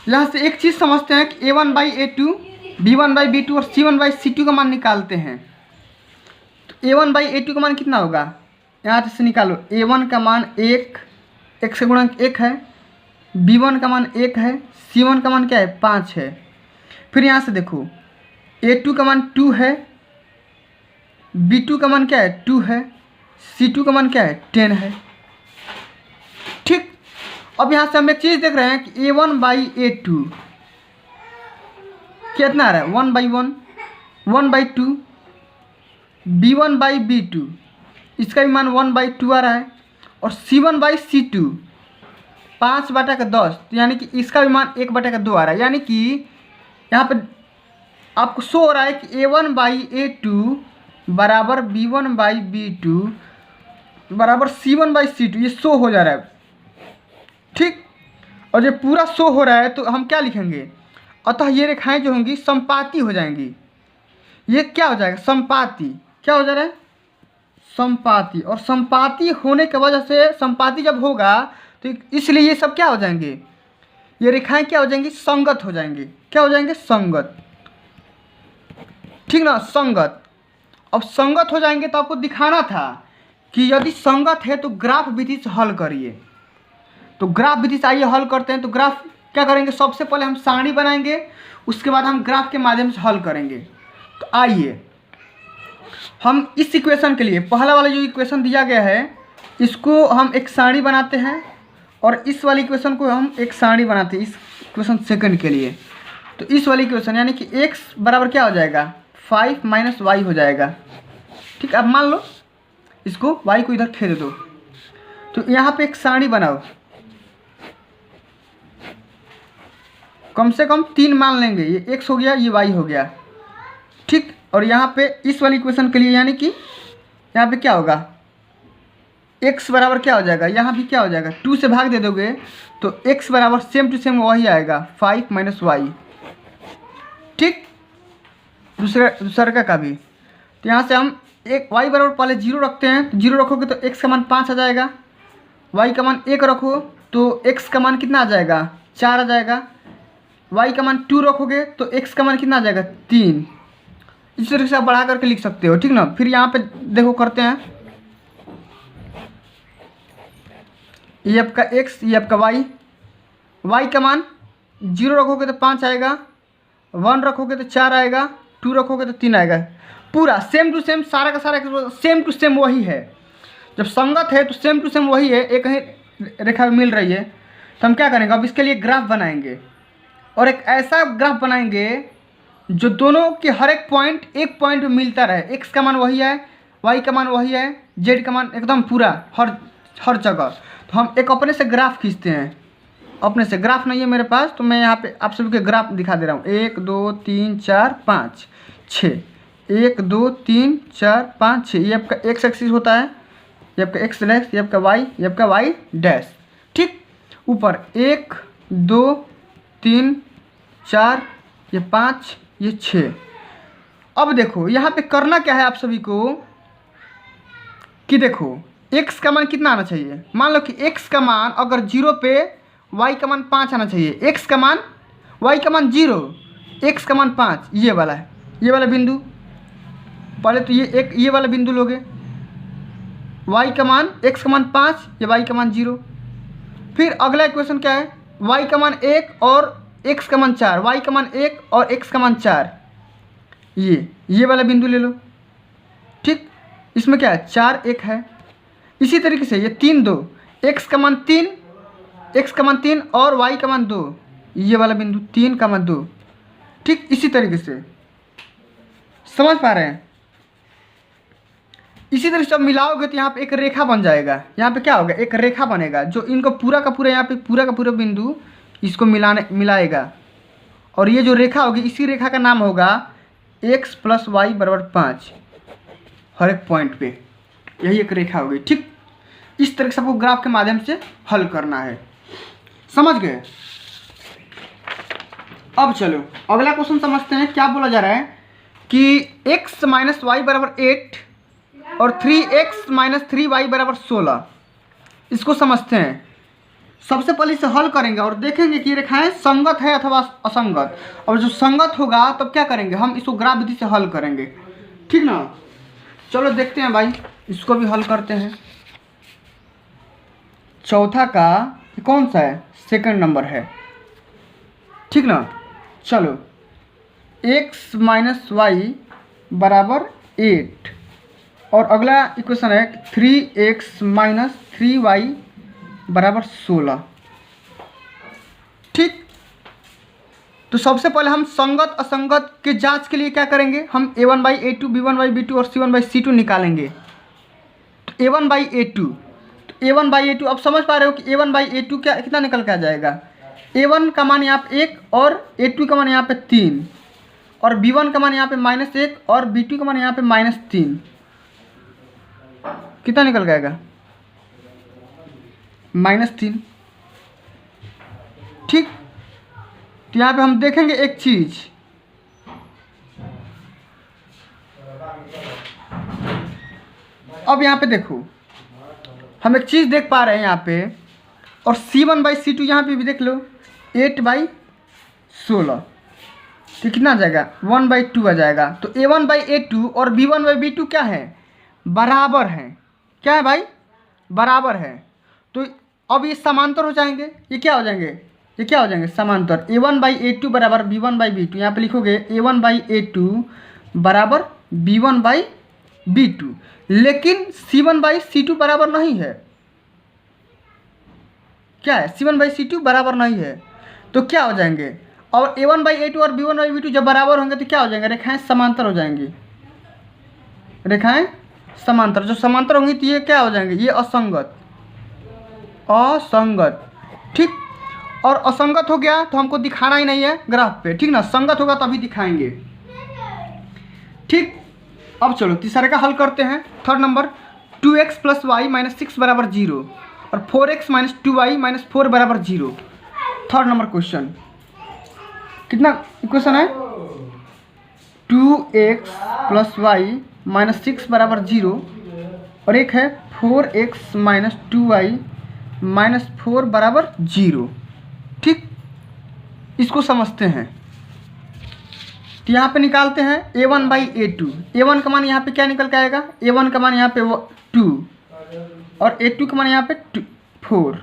यहाँ से एक चीज़ समझते हैं कि a1/a2, b1/b2 और c1/c2 का मान निकालते हैं। तो a1/a2 का मान कितना होगा, यहाँ से निकालो। a1 का मान 1, x का गुणक 1 है, b1 का मान 1 है, c1 का मान क्या है 5 है। फिर यहाँ से देखो a2 का मान 2 है, b2 का मान क्या है 2 है, c2 का मान क्या है 10 है। ठीक, अब यहाँ से हम एक चीज़ देख रहे हैं कि a1/a2 कितना आ रहा है 1/1, 1/2, b1/b2 इसका भी मान 1/2 आ रहा है, और c1/c2 5/10, यानी कि इसका भी मान 1/2 आ रहा है। यानी कि यहाँ पे आपको शो हो रहा है कि a1/a2 = b1/b2 = c1/c2, ये शो हो जा रहा है। ठीक, और ये पूरा शो हो रहा है तो हम क्या लिखेंगे, अतः ये रेखाएं जो होंगी संपाती हो जाएंगी। ये क्या हो जाएगा संपाती, क्या हो जा रहा है संपाती, और संपाती होने की वजह से, संपाती जब होगा तो इसलिए ये सब क्या हो जाएंगे, ये रेखाएं क्या हो जाएंगी संगत हो जाएंगी। क्या हो जाएंगे संगत, ठीक ना, संगत। अब संगत हो जाएंगे तो आपको दिखाना था कि यदि संगत है तो ग्राफ विधि से हल करिए। तो ग्राफ विधि से आइए हल करते हैं। तो ग्राफ क्या करेंगे, सबसे पहले हम सारणी बनाएंगे, उसके बाद हम ग्राफ के माध्यम से हल करेंगे। तो आइए हम इस इक्वेशन के लिए पहला वाला जो इक्वेशन दिया गया है इसको हम एक सारणी बनाते हैं, और इस वाली इक्वेशन को हम एक सारणी बनाते हैं इस इक्वेशन सेकंड के लिए। तो इस वाली इक्वेशन यानी कि x बराबर क्या हो जाएगा 5 - y हो जाएगा। ठीक, अब मान लो इसको y को इधर खेद दो, तो यहाँ पे एक सारणी बनाओ, कम से कम 3 मान लेंगे, ये x हो गया, ये y हो गया। ठीक, और यहाँ पे इस वाली इक्वेशन के लिए यानी कि यहाँ पे क्या होगा x बराबर क्या हो जाएगा, यहाँ भी क्या हो जाएगा 2 से भाग दे दोगे तो x बराबर सेम टू सेम वही आएगा 5 - y। ठीक, दूसरा का भी। तो यहाँ से हम एक y बराबर पहले 0 रखते हैं, तो 0 रखोगे तो x का मान 5 आ जाएगा, y का मान 1 रखो तो x का मान कितना आ जाएगा 4 आ जाएगा, y का मान 2 रखोगे तो x का मान कितना आ जाएगा 3। इस तरीके से आप बढ़ा करके लिख सकते हो, ठीक ना। फिर यहाँ पे देखो करते हैं, ये आपका x, ये आपका y, y का मान 0 रखोगे तो 5 आएगा, 1 रखोगे तो 4 आएगा, 2 रखोगे तो 3 आएगा। पूरा सेम टू सेम, सारा का सारा सेम टू सेम वही है। जब संगत है तो सेम टू सेम वही है, एक ही रेखा मिल रही है। तो हम क्या करेंगे, अब इसके लिए ग्राफ बनाएंगे, और एक ऐसा ग्राफ बनाएंगे जो दोनों के हर एक पॉइंट में मिलता रहे। x का मान वही है, y का मान वही है, z का मान एकदम पूरा हर जगह। तो हम एक अपने से ग्राफ खींचते हैं, अपने से ग्राफ नहीं है मेरे पास तो मैं यहाँ पे आप सभी के ग्राफ दिखा दे रहा हूँ। 1 2 3 4 5 6, 1 2 3 4 5 6, ये आपका x एक्सिस होता है, ये आपका x डैश, ये आपका y, ये आपका y डैश। ठीक, ऊपर 1 2 3 4, ये 5, ये 6। अब देखो यहाँ पे करना क्या है आप सभी को कि देखो x का मान कितना आना चाहिए, मान लो कि x का मान अगर 0 पे y का मान 5 आना चाहिए, x का मान y का मान 0, x का मान 5, ये वाला है, ये वाला बिंदु। पहले तो ये वाला बिंदु लोगे, y का मान x का मान 5, ये y का मान 0। फिर अगला इक्वेशन क्या है, y का मान 1 और x का मान 4, y का मान 1 और x का मान 4, ये वाला बिंदु ले लो। ठीक, इसमें क्या है 4 1 है। इसी तरीके से ये 3 2, x का मान 3, x का मान 3 और y का मान 2, ये वाला बिंदु 3 का मान 2। ठीक इसी तरीके से समझ पा रहे हैं। इसी तरह से जब मिलाओगे तो यहाँ पे एक रेखा बन जाएगा। यहाँ पे क्या होगा, एक रेखा बनेगा जो इनको पूरा का पूरा यहाँ पे पूरा का पूरा बिंदु इसको मिलाएगा। और ये जो रेखा होगी इसी रेखा का नाम होगा x + y = 5 हर एक पॉइंट पे, यही एक रेखा होगी। ठीक इस तरह से आपको ग्राफ के माध्यम से हल करना है, समझ गए। अब चलो अगला क्वेश्चन समझते हैं। क्या बोला जा रहा है कि x - y = 8 और 3x - 3y = 16। इसको समझते हैं। सबसे पहले इसे हल करेंगे और देखेंगे कि रेखाएं संगत है अथवा असंगत। और जो संगत होगा तब क्या करेंगे, हम इसको ग्राफ विधि से हल करेंगे। ठीक ना, चलो देखते हैं भाई, इसको भी हल करते हैं। चौथा का कौन सा है, सेकंड नंबर है। ठीक ना, चलो x - y = 8 और अगला इक्वेशन है 3x - 3y = 16। ठीक, तो सबसे पहले हम संगत असंगत के जांच के लिए क्या करेंगे, हम a1/a2 b1/b2 और c1/c2 निकालेंगे। तो a1/a2, तो a1/a2 अब समझ पा रहे हो कि a1/a2 क्या कितना निकल के आ जाएगा। a1 का मान यहाँ पे 1 और a2 का मान यहाँ पे 3 और b1 का मान यहाँ पे -1 और b2 का मान यहाँ पे -3, कितना निकल के आएगा -3। ठीक, तो यहाँ पे हम देखेंगे एक चीज, अब यहाँ पे देखो हम एक चीज देख पा रहे हैं यहाँ पे, और c1/c2 यहाँ पे भी देख लो 8/16, तो कितना आ जाएगा 1/2 आ जाएगा। तो a1/a2 और b1/b2 क्या है, बराबर है। क्या है भाई, बराबर है। तो अब ये समांतर हो जाएंगे, ये क्या हो जाएंगे, ये क्या हो जाएंगे समांतर। a1/a2 = b1/b2, यहाँ पे लिखोगे a1/a2 = b1/b2, लेकिन c1/c2 बराबर नहीं है। क्या है, c1/c2 बराबर नहीं है। तो क्या हो जाएंगे, और a1/a2 और b1/b2 जब बराबर होंगे तो क्या हो जाएंगे, रेखाएं समांतर हो जाएंगी। रेखाएं समांतर, जो समांतर होंगी तो ये क्या हो जाएंगे, ये असंगत, असंगत। ठीक, और असंगत हो गया तो हमको दिखाना ही नहीं है ग्राफ पे। ठीक ना, संगत होगा तभी दिखाएंगे। ठीक, अब चलो तीसरे का हल करते हैं। थर्ड नंबर 2x + y - 6 = 0 और 4x - 2y - 4 = 0। Third number question, कितना इक्वेशन है, 2x + y - 6 = 0 और एक है 4x - 2y - 4 = 0। ठीक, इसको समझते हैं। तो यहाँ पे निकालते हैं a1/a2, a1 का मान यहाँ पे क्या निकल के आएगा, a1 का मान यहाँ पे 2 और a2 का मान यहाँ पे 4,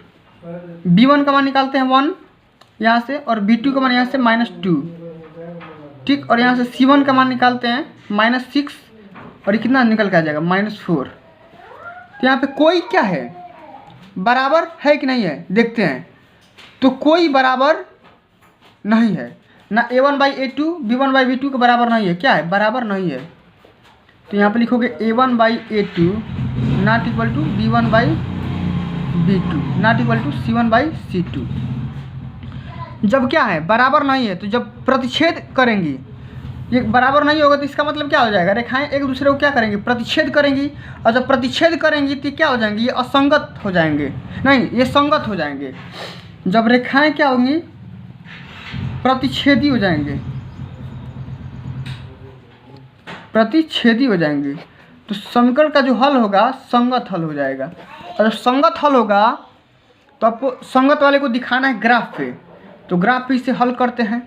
b1 का मान निकालते हैं 1 यहाँ से और b2 का मान यहाँ से -2। ठीक, और यहाँ से c1 का मान निकालते हैं -6 और ये कितना निकल के आ जाएगा -4। तो यहाँ पे कोई क्या है, बराबर है कि नहीं है, देखते हैं। तो कोई बराबर नहीं है, ना a1/a2 b1/b2 के बराबर नहीं है। क्या है, बराबर नहीं है। तो यहाँ पे लिखोगे a1/a2 ≠ b1/b2 ≠ c1/c2। जब क्या है, बराबर नहीं है, तो जब प्रतिच्छेद करेंगी, ये बराबर नहीं होगा तो इसका मतलब क्या हो जाएगा, रेखाएं एक दूसरे को क्या करेंगी, प्रतिच्छेद करेंगी। और जब प्रतिच्छेद करेंगी तो क्या हो जाएंगी, ये असंगत हो जाएंगे, नहीं ये संगत हो जाएंगे। जब रेखाएं क्या होंगी, प्रतिच्छेदी हो जाएंगे, प्रतिच्छेदी हो जाएंगे, तो समीकरण का जो हल होगा संगत हल हो जाएगा। और जब संगत हल होगा तो आपको संगत वाले को दिखाना है ग्राफ पे। तो ग्राफ पे इसे हल करते हैं।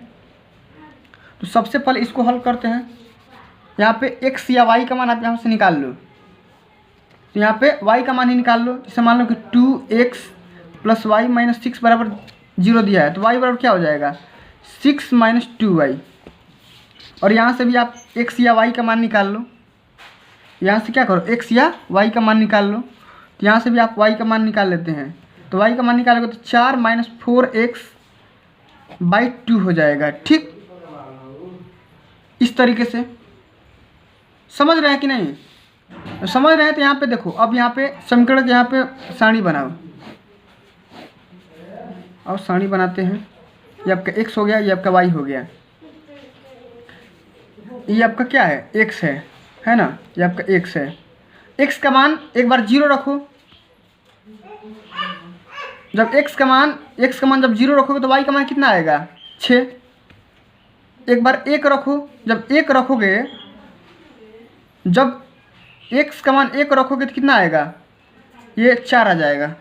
तो सबसे पहले इसको हल करते हैं। यहाँ पे x या y का मान आप यहाँ से निकाल लो। तो यहाँ पे y का मान ही निकाल लो। जैसे मान लो कि 2x + y - 6 = 0 दिया है, तो y बराबर क्या हो जाएगा 6 - 2y। और यहाँ से भी आप x या y का मान निकाल लो। यहाँ से क्या करो, एक्स या वाई का मान निकाल लो। तो यहाँ से भी आप वाई का मान निकाल लेते हैं। तो वाई का मान निकालोगे तो 4 - 4x/2 हो जाएगा। ठीक, इस तरीके से समझ रहे हैं कि नहीं? तो समझ रहे हैं तो यहाँ पे देखो, अब यहाँ पे समीकरण के यहाँ पे सारणी बनाओ। और सारणी बनाते हैं। ये आपका x हो गया, ये आपका y हो गया, ये आपका क्या है, x है ना, ये आपका x है। x का मान एक बार 0 रखो। जब x का मान जब 0 रखोगे तो y का मान कितना आएगा, 6। एक बार 1 रखो। जब 1 रखोगे, जब x का मान 1 रखोगे तो कितना आएगा, ये 4 आ जाएगा।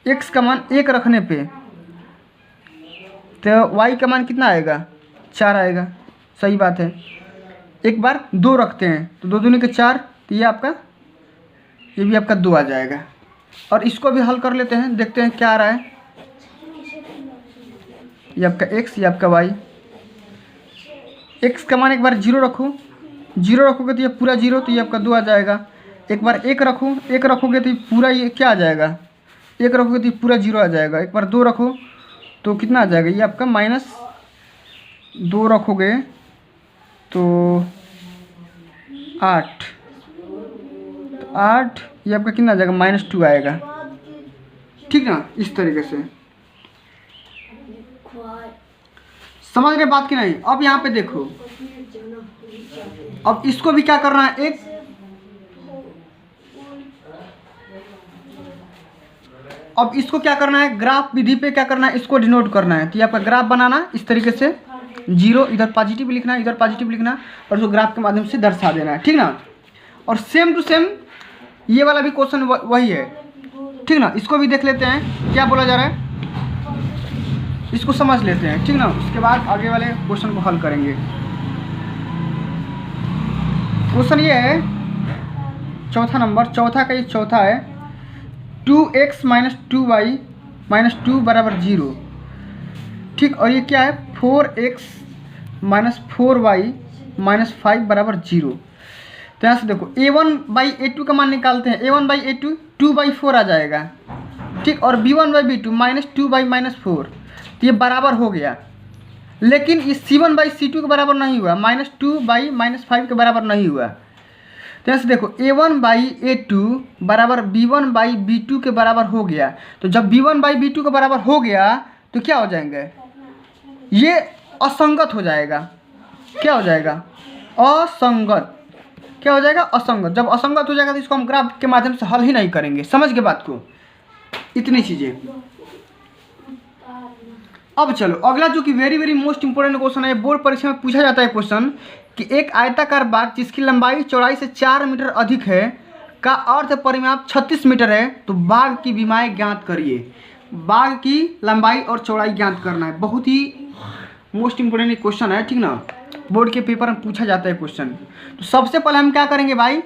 x का मान 1 रखने पे तो y का मान कितना आएगा, 4 आएगा। सही बात है। एक बार 2 रखते हैं तो 2 दूनी के 4, तो ये भी आपका 2 आ जाएगा। और इसको भी हल कर लेते हैं, देखते हैं क्या आ रहा है। ये आपका x, ये आपका y। x का मान एक बार 0 रखो, 0 रखोगे तो ये पूरा 0, तो ये आपका 2 आ जाएगा। एक बार 1 रखो, 1 रखोगे तो पूरा ये क्या आ जाएगा, 1 रखोगे तो ये पूरा 0 आ जाएगा। एक बार 2 रखो तो कितना आ जाएगा, ये आपका -2 रखोगे तो 8, तो 8, ये आपका कितना आ जाएगा, -2 आएगा। ठीक ना, इस तरीके से समझ रहे बात की नहीं? अब यहाँ पे देखो, अब इसको भी क्या करना है, अब इसको क्या करना है, ग्राफ विधि पे क्या करना है, इसको डिनोट करना है। तो ये आपका ग्राफ बनाना इस तरीके से, 0 इधर पॉजिटिव लिखना है, इधर पॉजिटिव लिखना, और उसको ग्राफ के माध्यम से दर्शा देना है। ठीक ना। और सेम टू सेम ये वाला भी क्वेश्चन वही है। ठीक ना। इसको भी देख लेते हैं क्या बोला जा रहा है, इसको समझ लेते हैं। ठीक ना। उसके बाद आगे वाले क्वेश्चन को हल करेंगे। क्वेश्चन ये है चौथा नंबर, चौथा का ये चौथा है, 2x - 2y - 2 = 0। ठीक, और ये क्या है, 4x - 4y - 5 = 0। तो यहाँ से देखो a1/a2 का मान निकालते हैं। a1/a2 2/4 आ जाएगा। ठीक, और b1/b2 -2/-4, तो ये बराबर हो गया। लेकिन ये c1/c2 के बराबर नहीं हुआ, -2/-5 के बराबर नहीं हुआ। तो यहाँ से देखो a1/a2 बराबर b1/b2 के बराबर हो गया। तो जब b1/b2 के बराबर हो गया तो क्या हो जाएंगे, ये असंगत हो जाएगा। क्या हो जाएगा, असंगत। क्या हो जाएगा, असंगत। जब असंगत हो जाएगा तो इसको हम ग्राफ के माध्यम से हल ही नहीं करेंगे। समझ के बात को, इतनी चीज़ें। अब चलो अगला, जो कि very very most important question है, बोर्ड परीक्षा में पूछा जाता है क्वेश्चन, कि एक आयताकार बाग जिसकी लंबाई चौड़ाई से 4 मीटर अधिक है का अर्ध परिमाप 36 मीटर है, तो बाग की विमाएं ज्ञात करिए। बाग की लंबाई और चौड़ाई ज्ञात करना है। बहुत ही मोस्ट इंपोर्टेंट क्वेश्चन है। ठीक ना, बोर्ड के पेपर में पूछा जाता है क्वेश्चन। तो सबसे पहले हम क्या करेंगे भाई,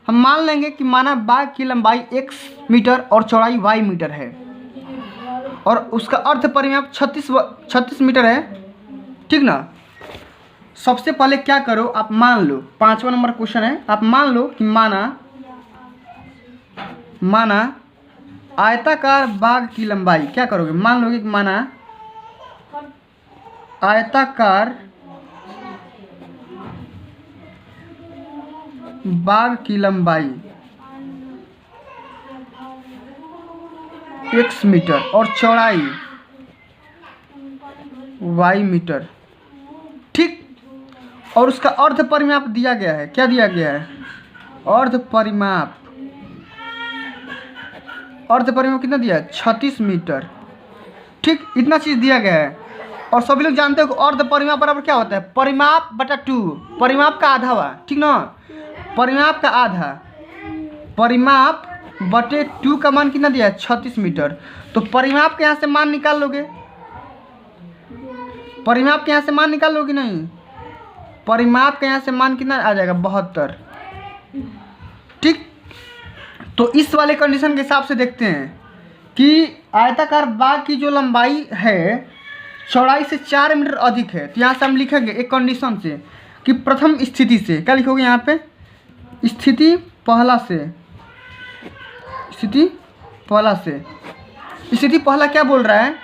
हम मान लेंगे कि माना बाग की लंबाई x मीटर और चौड़ाई y मीटर है, और उसका अर्ध परिमाप 36 मीटर है। ठीक ना। सबसे पहले क्या करो, आप मान लो, 5वां नंबर क्वेश्चन है, आप मान लो कि माना आयताकार बाग की लंबाई, क्या करोगे, मान लोगे कि माना आयताकार बाग की लंबाई x मीटर और चौड़ाई y मीटर। ठीक, और उसका अर्ध परिमाप दिया गया है। क्या दिया गया है, अर्ध परिमाप कितना दिया है, 36 मीटर। ठीक, इतना चीज़ दिया गया है। और सभी लोग जानते हो कि अर्ध परिमाप बराबर क्या होता है, परिमाप बटा 2, परिमाप का आधा हुआ। ठीक ना, परिमाप का आधा, परिमाप बटे 2 का मान कितना दिया है, 36 मीटर। तो परिमाप के यहाँ से मान निकाल लोगे, परिमाप के यहाँ से मान निकाल लोगे नहीं, परिमाप के यहाँ से मान कितना आ जाएगा, 72। ठीक, तो इस वाले कंडीशन के हिसाब से देखते हैं कि आयताकार बाग की जो लंबाई है चौड़ाई से 4 मीटर अधिक है। तो यहाँ से हम लिखेंगे एक कंडीशन से, कि प्रथम स्थिति से क्या लिखोगे यहाँ पे, स्थिति पहला से, स्थिति पहला से, स्थिति पहला क्या बोल रहा है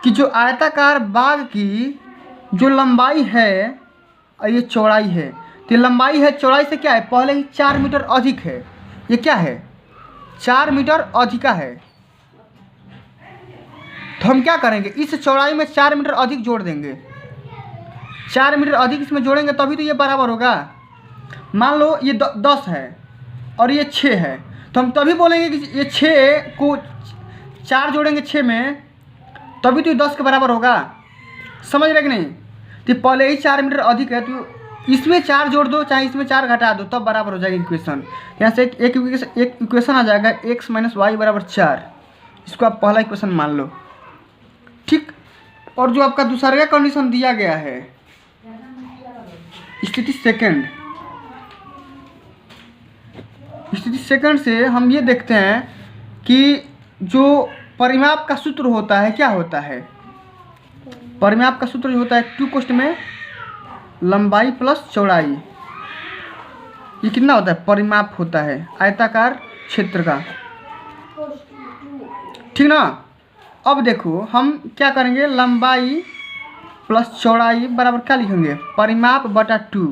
कि जो आयताकार बाग की जो लंबाई है और ये चौड़ाई है, तो लंबाई है चौड़ाई से क्या है, पहले ही 4 मीटर अधिक है। ये क्या है, 4 मीटर अधिका है। तो हम क्या करेंगे, इस चौड़ाई में 4 मीटर अधिक जोड़ देंगे। 4 मीटर अधिक इसमें जोड़ेंगे तभी तो ये बराबर होगा। मान लो ये 10 है और ये 6 है, तो हम तभी बोलेंगे कि ये 6 को 4 जोड़ेंगे 6 में, तभी तो ये 10 के बराबर होगा। समझ रहे कि नहीं। तो पहले ही 4 मीटर अधिक है, तो इसमें 4 जोड़ दो चाहे इसमें 4 घटा दो, तब बराबर हो जाएगा इक्वेशन। यहाँ से एक इक्वेशन आ जाएगा x - y = 4। इसको आप पहला इक्वेशन मान लो, ठीक। और जो आपका दूसरा कंडीशन दिया गया है, स्थिति सेकंड से हम ये देखते हैं कि जो परिमाप का सूत्र होता है क्या होता है, परिमाप का सूत्र होता है 2 कोष्ठ में लंबाई प्लस चौड़ाई। ये कितना होता है, परिमाप होता है आयताकार क्षेत्र का, ठीक ना। अब देखो हम क्या करेंगे, लंबाई प्लस चौड़ाई बराबर क्या लिखेंगे, परिमाप बटा 2,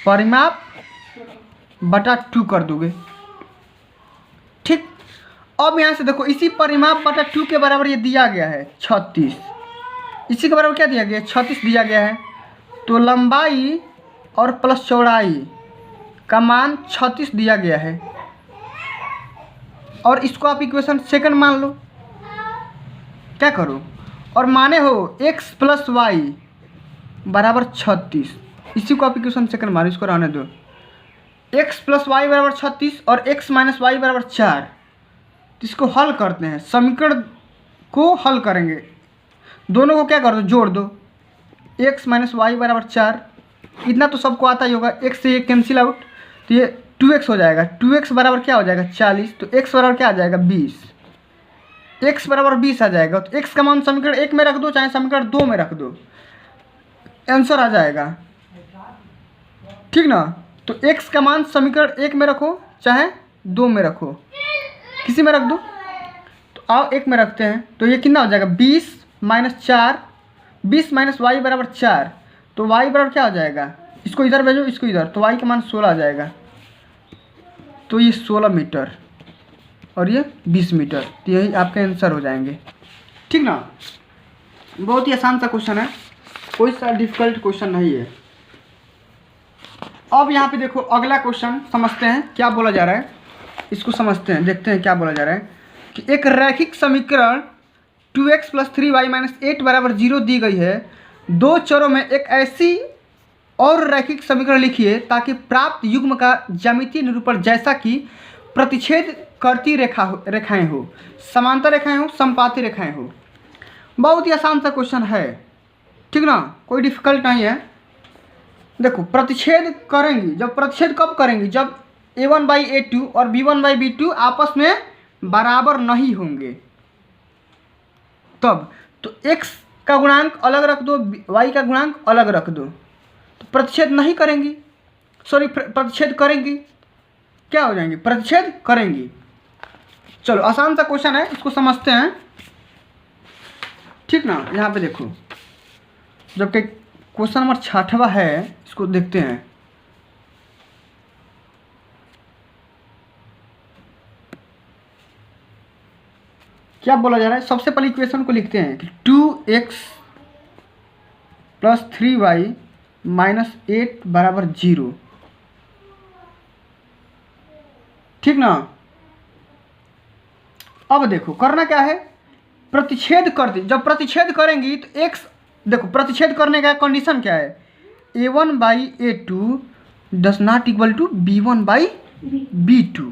परिमाप बटा 2 कर दोगे, ठीक। अब यहाँ से देखो इसी परिमाप बटा 2 के बराबर ये दिया गया है 36, इसी के बराबर क्या दिया गया है, 36 दिया गया है। तो लंबाई और प्लस चौड़ाई का मान 36 दिया गया है, और इसको आप इक्वेशन सेकंड मान लो। क्या करो, और माने हो x + y = 36, इसी को आप इक्वेशन सेकंड मानो, इसको रहने दो। x + y = 36 और x - y = 4। इसको हल करते हैं, समीकरण को हल करेंगे, दोनों को क्या कर दो, जोड़ दो। x - y = 4, इतना तो सबको आता ही होगा। x से ये कैंसिल आउट, तो ये 2x हो जाएगा। 2x बराबर क्या हो जाएगा, 40। तो x बराबर क्या आ जाएगा, 20। x बराबर 20 आ जाएगा। तो x का मान समीकरण 1 में रख दो चाहे समीकरण 2 में रख दो, आंसर आ जाएगा, ठीक ना। तो x का मान समीकरण 1 में रखो चाहे 2 में रखो, किसी में रख दो। तो आओ 1 में रखते हैं, तो ये कितना हो जाएगा, 20 - 4, 20 - y = 4। तो y बराबर क्या हो जाएगा, इसको इधर भेजो इसको इधर, तो y का मान 16 आ जाएगा। तो ये 16 मीटर और ये 20 मीटर, तो यही आपके आंसर हो जाएंगे, ठीक ना। बहुत ही आसान सा क्वेश्चन है, कोई सा डिफिकल्ट क्वेश्चन नहीं है। अब यहाँ पे देखो अगला क्वेश्चन समझते हैं क्या बोला जा रहा है, इसको समझते हैं, देखते हैं क्या बोला जा रहा है कि एक रैखिक समीकरण 2x + 3y - 8 = 0 दी गई है। दो चरों में एक ऐसी और रैखिक समीकरण लिखिए ताकि प्राप्त युग्म का ज्यामितीय निरूपण जैसा कि प्रतिच्छेद करती रेखाएं हो, समांतर रेखाएं हो, समपाती रेखाएं हो। बहुत ही आसान सा क्वेश्चन है, ठीक ना, कोई डिफिकल्ट नहीं है। देखो प्रतिच्छेद करेंगी, जब प्रतिच्छेद कब करेंगी, जब a1/a2 और b1/b2 आपस में बराबर नहीं होंगे तब। तो x का गुणांक अलग रख दो, y का गुणांक अलग रख दो, तो प्रतिच्छेद नहीं करेंगी, सॉरी प्रतिच्छेद करेंगी, क्या हो जाएंगी, प्रतिच्छेद करेंगी। चलो आसान सा क्वेश्चन है, इसको समझते हैं, ठीक ना। यहाँ पे देखो जबकि क्वेश्चन नंबर 6वां है, इसको देखते हैं। क्या बोला जा रहा है, सबसे पहले इक्वेशन को लिखते हैं कि 2x + 3y - 8 = 0, ठीक ना। अब देखो करना क्या है, प्रतिच्छेद करते, जब प्रतिच्छेद करेंगी तो x, देखो प्रतिच्छेद करने का कंडीशन क्या है, a1/a2 ≠ b1/b2।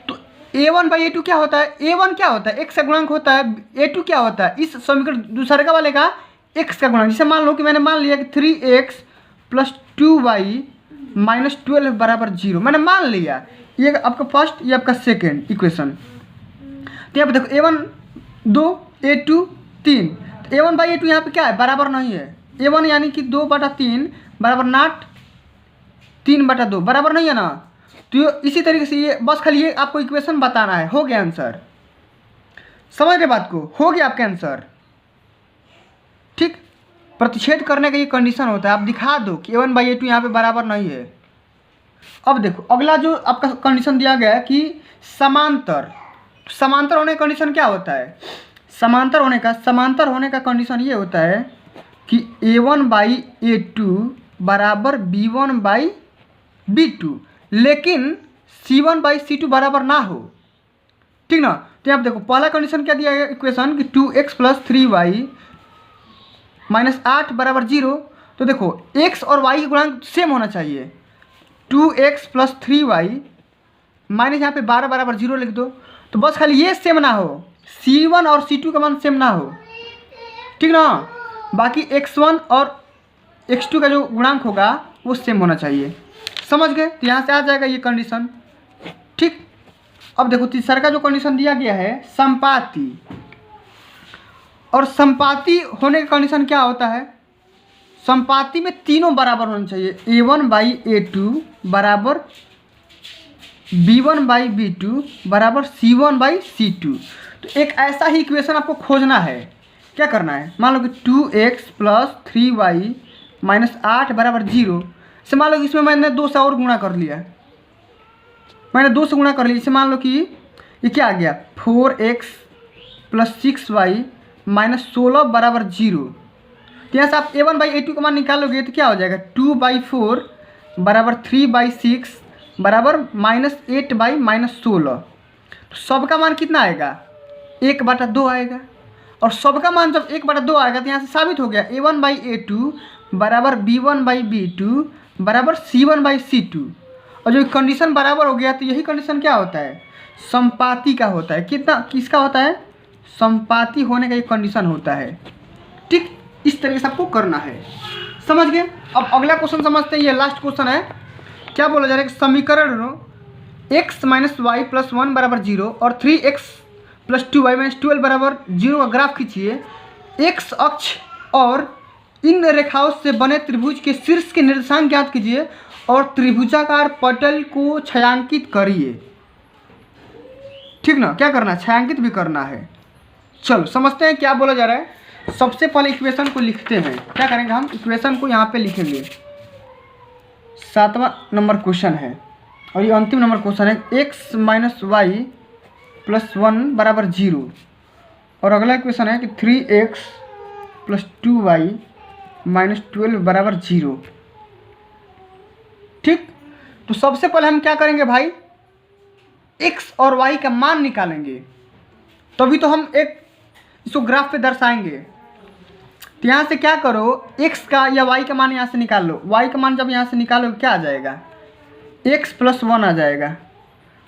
तो a1/a2 क्या होता है, a1 क्या होता है, x का गुणांक होता है, a2 क्या होता है, इस समीकरण दूसरे का वाले का x का गुणांक। जैसे मान लो कि मैंने मान लिया कि 3x + 2y - 12 = 0, मैंने मान लिया। ये आपका फर्स्ट, ये आपका सेकेंड इक्वेशन। तो यहाँ पे देखो a1 2, a2 3, तो a1/a2 यहाँ पे क्या है, बराबर नहीं है। a1 यानी कि 2/3 = नॉट 3/2 बराबर नहीं है ना। तो इसी तरीके से ये बस खाली ये आपको इक्वेशन बताना है, हो गया आंसर। समझ रहे बात को, हो गया आपका आंसर। ठीक, प्रतिच्छेद करने का ये कंडीशन होता है, आप दिखा दो कि a1/a2 यहाँ पे बराबर नहीं है। अब देखो अगला जो आपका कंडीशन दिया गया है कि समांतर। समांतर होने का कंडीशन क्या होता है? समांतर होने का कंडीशन ये होता है कि a1/a2 बराबर b1/b2, लेकिन c1/c2 बराबर ना हो। ठीक ना। तो आप देखो पहला कंडीशन क्या दिया गया इक्वेशन कि 2x + 3y - 8 बराबर 0। तो देखो x और y के गुणांक सेम होना चाहिए। 2x + 3y माइनस यहाँ पे 12 बराबर 0 लिख दो। तो बस खाली ये सेम ना हो, c1 और c2 का मान सेम ना हो। ठीक ना। बाकी x1 और x2 का जो गुणांक होगा वो सेम होना चाहिए। समझ गए? तो यहाँ से आ जाएगा ये कंडीशन। ठीक। अब देखो तीसरा का जो कंडीशन दिया गया है संपाती। और संपाती होने का कंडीशन क्या होता है? संपाती में तीनों बराबर होने चाहिए। a1/a2 बराबर b1/b2 बराबर c1/c2। तो एक ऐसा ही इक्वेशन आपको खोजना है। क्या करना है? मान लो कि 2x + 3y - 8 बराबर 0 से मान लो कि इसमें मैंने 2 से और गुणा कर लिया। इसे मान लो कि ये क्या आ गया 4x + 6y - 16 बराबर 0। तो यहाँ से आप a1/a2 का मान निकालोगे तो क्या हो जाएगा 2/4 बराबर 3/6 बराबर -8 -16। तो सबका मान कितना आएगा? 1/2 आएगा। और सबका मान जब 1/2 आएगा तो यहाँ से साबित हो गया a1/a2 बराबर b1/b2 बराबर c1/c2। और जो कंडीशन बराबर हो गया तो यही कंडीशन क्या होता है? संपाती का होता है। किसका होता है? संपाती होने का एक कंडीशन होता है। ठीक, इस तरीके से आपको करना है। समझ गए? अब अगला क्वेश्चन समझते हैं। ये लास्ट क्वेश्चन है। क्या बोला जा रहा है? समीकरण x - y + 1 बराबर 0 और 3x + 2y - 12 बराबर 0 का ग्राफ खींचिए। x अक्ष और इन रेखाओं से बने त्रिभुज के शीर्ष के निर्देशांक ज्ञात कीजिए और त्रिभुजाकार पटल को छायांकित करिए। ठीक ना। क्या करना है? छायांकित भी करना है। चलो समझते हैं क्या बोला जा रहा है। सबसे पहले इक्वेशन को लिखते हैं। क्या करेंगे? हम इक्वेशन को यहाँ पे लिखेंगे। 7वां नंबर क्वेश्चन है और ये अंतिम नंबर क्वेश्चन है। x - y + 1 बराबर 0 और अगला इक्वेशन है कि 3x + 2y - 12 बराबर 0। ठीक। तो सबसे पहले हम क्या करेंगे भाई? x और y का मान निकालेंगे, तभी तो हम एक इसको ग्राफ पे दर्शाएंगे। तो यहाँ से क्या करो, x का या y का मान यहाँ से निकाल लो। y का मान जब यहाँ से निकालो क्या आ जाएगा? x + 1 आ जाएगा।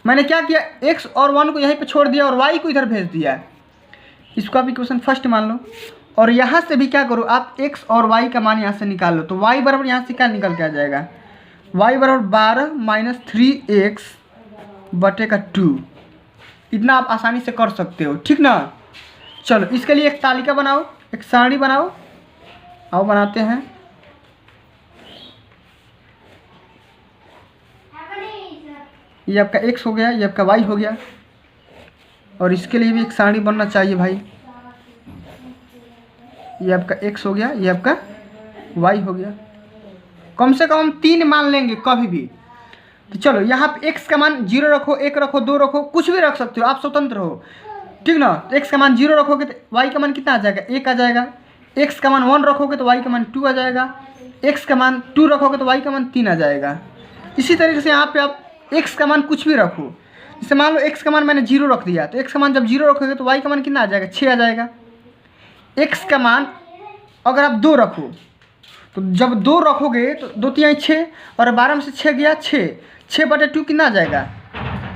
मैंने क्या किया? x और 1 को यहीं पे छोड़ दिया और y को इधर भेज दिया। इसको आप इक्वेशन फर्स्ट मान लो। और यहाँ से भी क्या करो, आप x और y का मान यहाँ से निकाल लो। तो y बराबर यहाँ से क्या निकल के आ जाएगा? y बराबर 12 - 3x/2। इतना आप आसानी से कर सकते हो। ठीक ना। चलो इसके लिए एक तालिका बनाओ, एक सारणी बनाओ। आओ बनाते हैं। ये आपका x हो गया, ये आपका y हो गया और इसके लिए भी एक सारणी बनना चाहिए भाई। ये आपका x हो गया, ये आपका y हो गया। कम से कम हम 3 मान लेंगे कभी भी। तो चलो यहाँ पे x का मान 0 रखो, 1 रखो, 2 रखो, कुछ भी रख सकते हो, आप स्वतंत्र हो। ठीक ना। तो x का मान 0 रखोगे तो y का मान कितना आ जाएगा? 1 आ जाएगा। x का मान 1 रखोगे तो y का मान 2 आ जाएगा। x का मान 2 रखोगे तो y का मान 3 आ जाएगा। इसी तरीके से यहाँ पे आप x का मान कुछ भी रखो। जैसे मान लो x का मान मैंने 0 रख दिया, तो x का मान जब 0 रखोगे तो y का मान कितना आ जाएगा? 6 आ जाएगा। x का मान अगर आप 2 रखो तो जब 2 रखोगे तो 2 3 6 और 12 में से 6 गया 6/2 कितना आ जाएगा?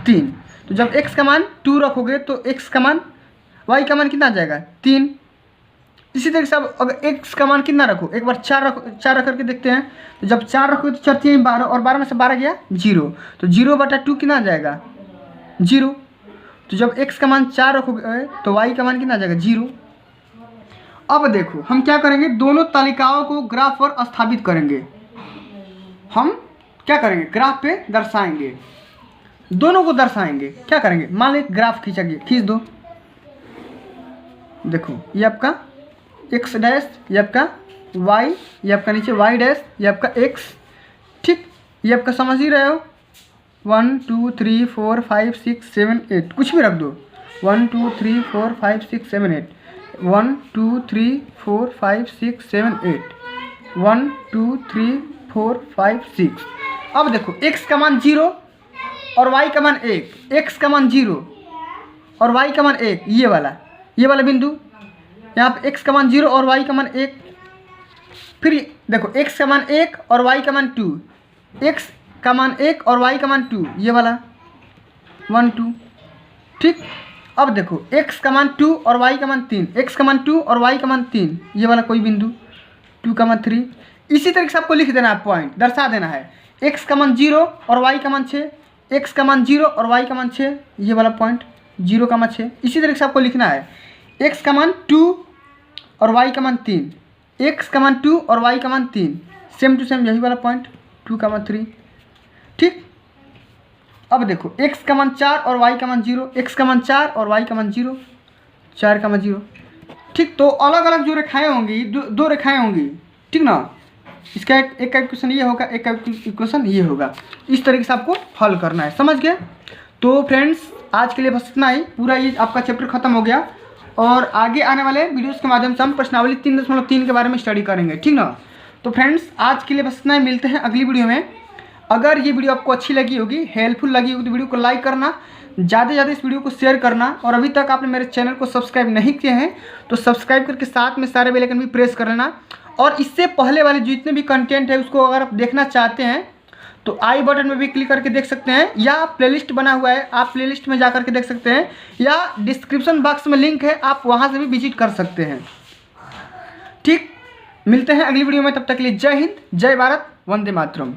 3। तो जब x का मान 2 रखोगे तो x का मान y का मान कितना आ जाएगा? 3। इसी तरीके से अब अगर x का मान कितना रखो, एक बार 4 रख करके देखते हैं। तो जब 4 रखोगे तो 4 3 12 और 12 में से 12 गया 0। तो 0/2 कितना आ जाएगा? 0। तो जब x का मान 4 रखोगे तो y का मान कितना आ जाएगा? 0। अब देखो हम क्या करेंगे, दोनों तालिकाओं को ग्राफ पर स्थापित करेंगे। हम क्या करेंगे, ग्राफ पे दर्शाएंगे, दोनों को दर्शाएंगे। क्या करेंगे, मान लो एक ग्राफ खींच दो। देखो ये आपका एक्स डैश, ये आपका वाई, ये आपका नीचे वाई डैश, ये आपका एक्स। ठीक, ये आपका समझ ही रहे हो। 1 2 3 4 5 6 7 8 कुछ भी रख दो। 1 2 3 4 5 6 7 8 1 2 3 4 5 6 7 8 1 2 3 4 5 6। अब देखो x का मान 0 और y का मान 1, x का मान 0 और y का मान 1, ये वाला बिंदु। यहाँ पे x का मान 0 और y का मान 1। फिर देखो x का मान 1 और y का मान 2, x का मान 1 और y का मान 2, ये वाला 1 2। ठीक, अब देखो x का मान 2 और y का मान 3, x का मान 2 और y का मान 3, ये वाला कोई बिंदु 2 का मान 3। इसी तरीके से आपको लिख देना है, पॉइंट दर्शा देना है। x का मान 0 और y का मान 6, x का मान 0 और y का मान 6, ये वाला पॉइंट 0 का मान 6। इसी तरीके से आपको लिखना है x का मान 2 और y का मान 3, x का मान 2 और y का मान 3, सेम टू सेम यही वाला पॉइंट 2 का मान 3। ठीक, अब देखो x का मान 4 और y का मान 0, x का मान 4 और y का मान 0, 4 का मान 0। ठीक, तो अलग अलग जो रेखाएं होंगी, दो रेखाएं होंगी। ठीक ना, इसका एक का इक्वेशन ये होगा, एक का इक्वेशन ये होगा। इस तरीके से आपको हल करना है, समझ गए। तो फ्रेंड्स आज के लिए बस इतना ही, पूरा ये आपका चैप्टर खत्म हो गया और आगे आने वाले वीडियोस के माध्यम से हम प्रश्नावली 3.3 के बारे में स्टडी करेंगे। ठीक ना, तो फ्रेंड्स आज के लिए बस इतना ही, मिलते हैं अगली वीडियो में। अगर ये वीडियो आपको अच्छी लगी होगी, हेल्पफुल लगी होगी, तो वीडियो को लाइक करना, ज़्यादा से ज़्यादा इस वीडियो को शेयर करना, और अभी तक आपने मेरे चैनल को सब्सक्राइब नहीं किए हैं तो सब्सक्राइब करके साथ में सारे बेल आइकन भी प्रेस कर लेना। और इससे पहले वाले जितने भी कंटेंट है उसको अगर आप देखना चाहते हैं तो आई बटन में भी क्लिक करके देख सकते हैं, या प्लेलिस्ट बना हुआ है आप प्लेलिस्ट में जा करके देख सकते हैं, या डिस्क्रिप्शन बॉक्स में लिंक है, आप वहाँ से भी विजिट कर सकते हैं। ठीक, मिलते हैं अगली वीडियो में, तब तक के लिए जय हिंद, जय भारत, वंदे मातरम।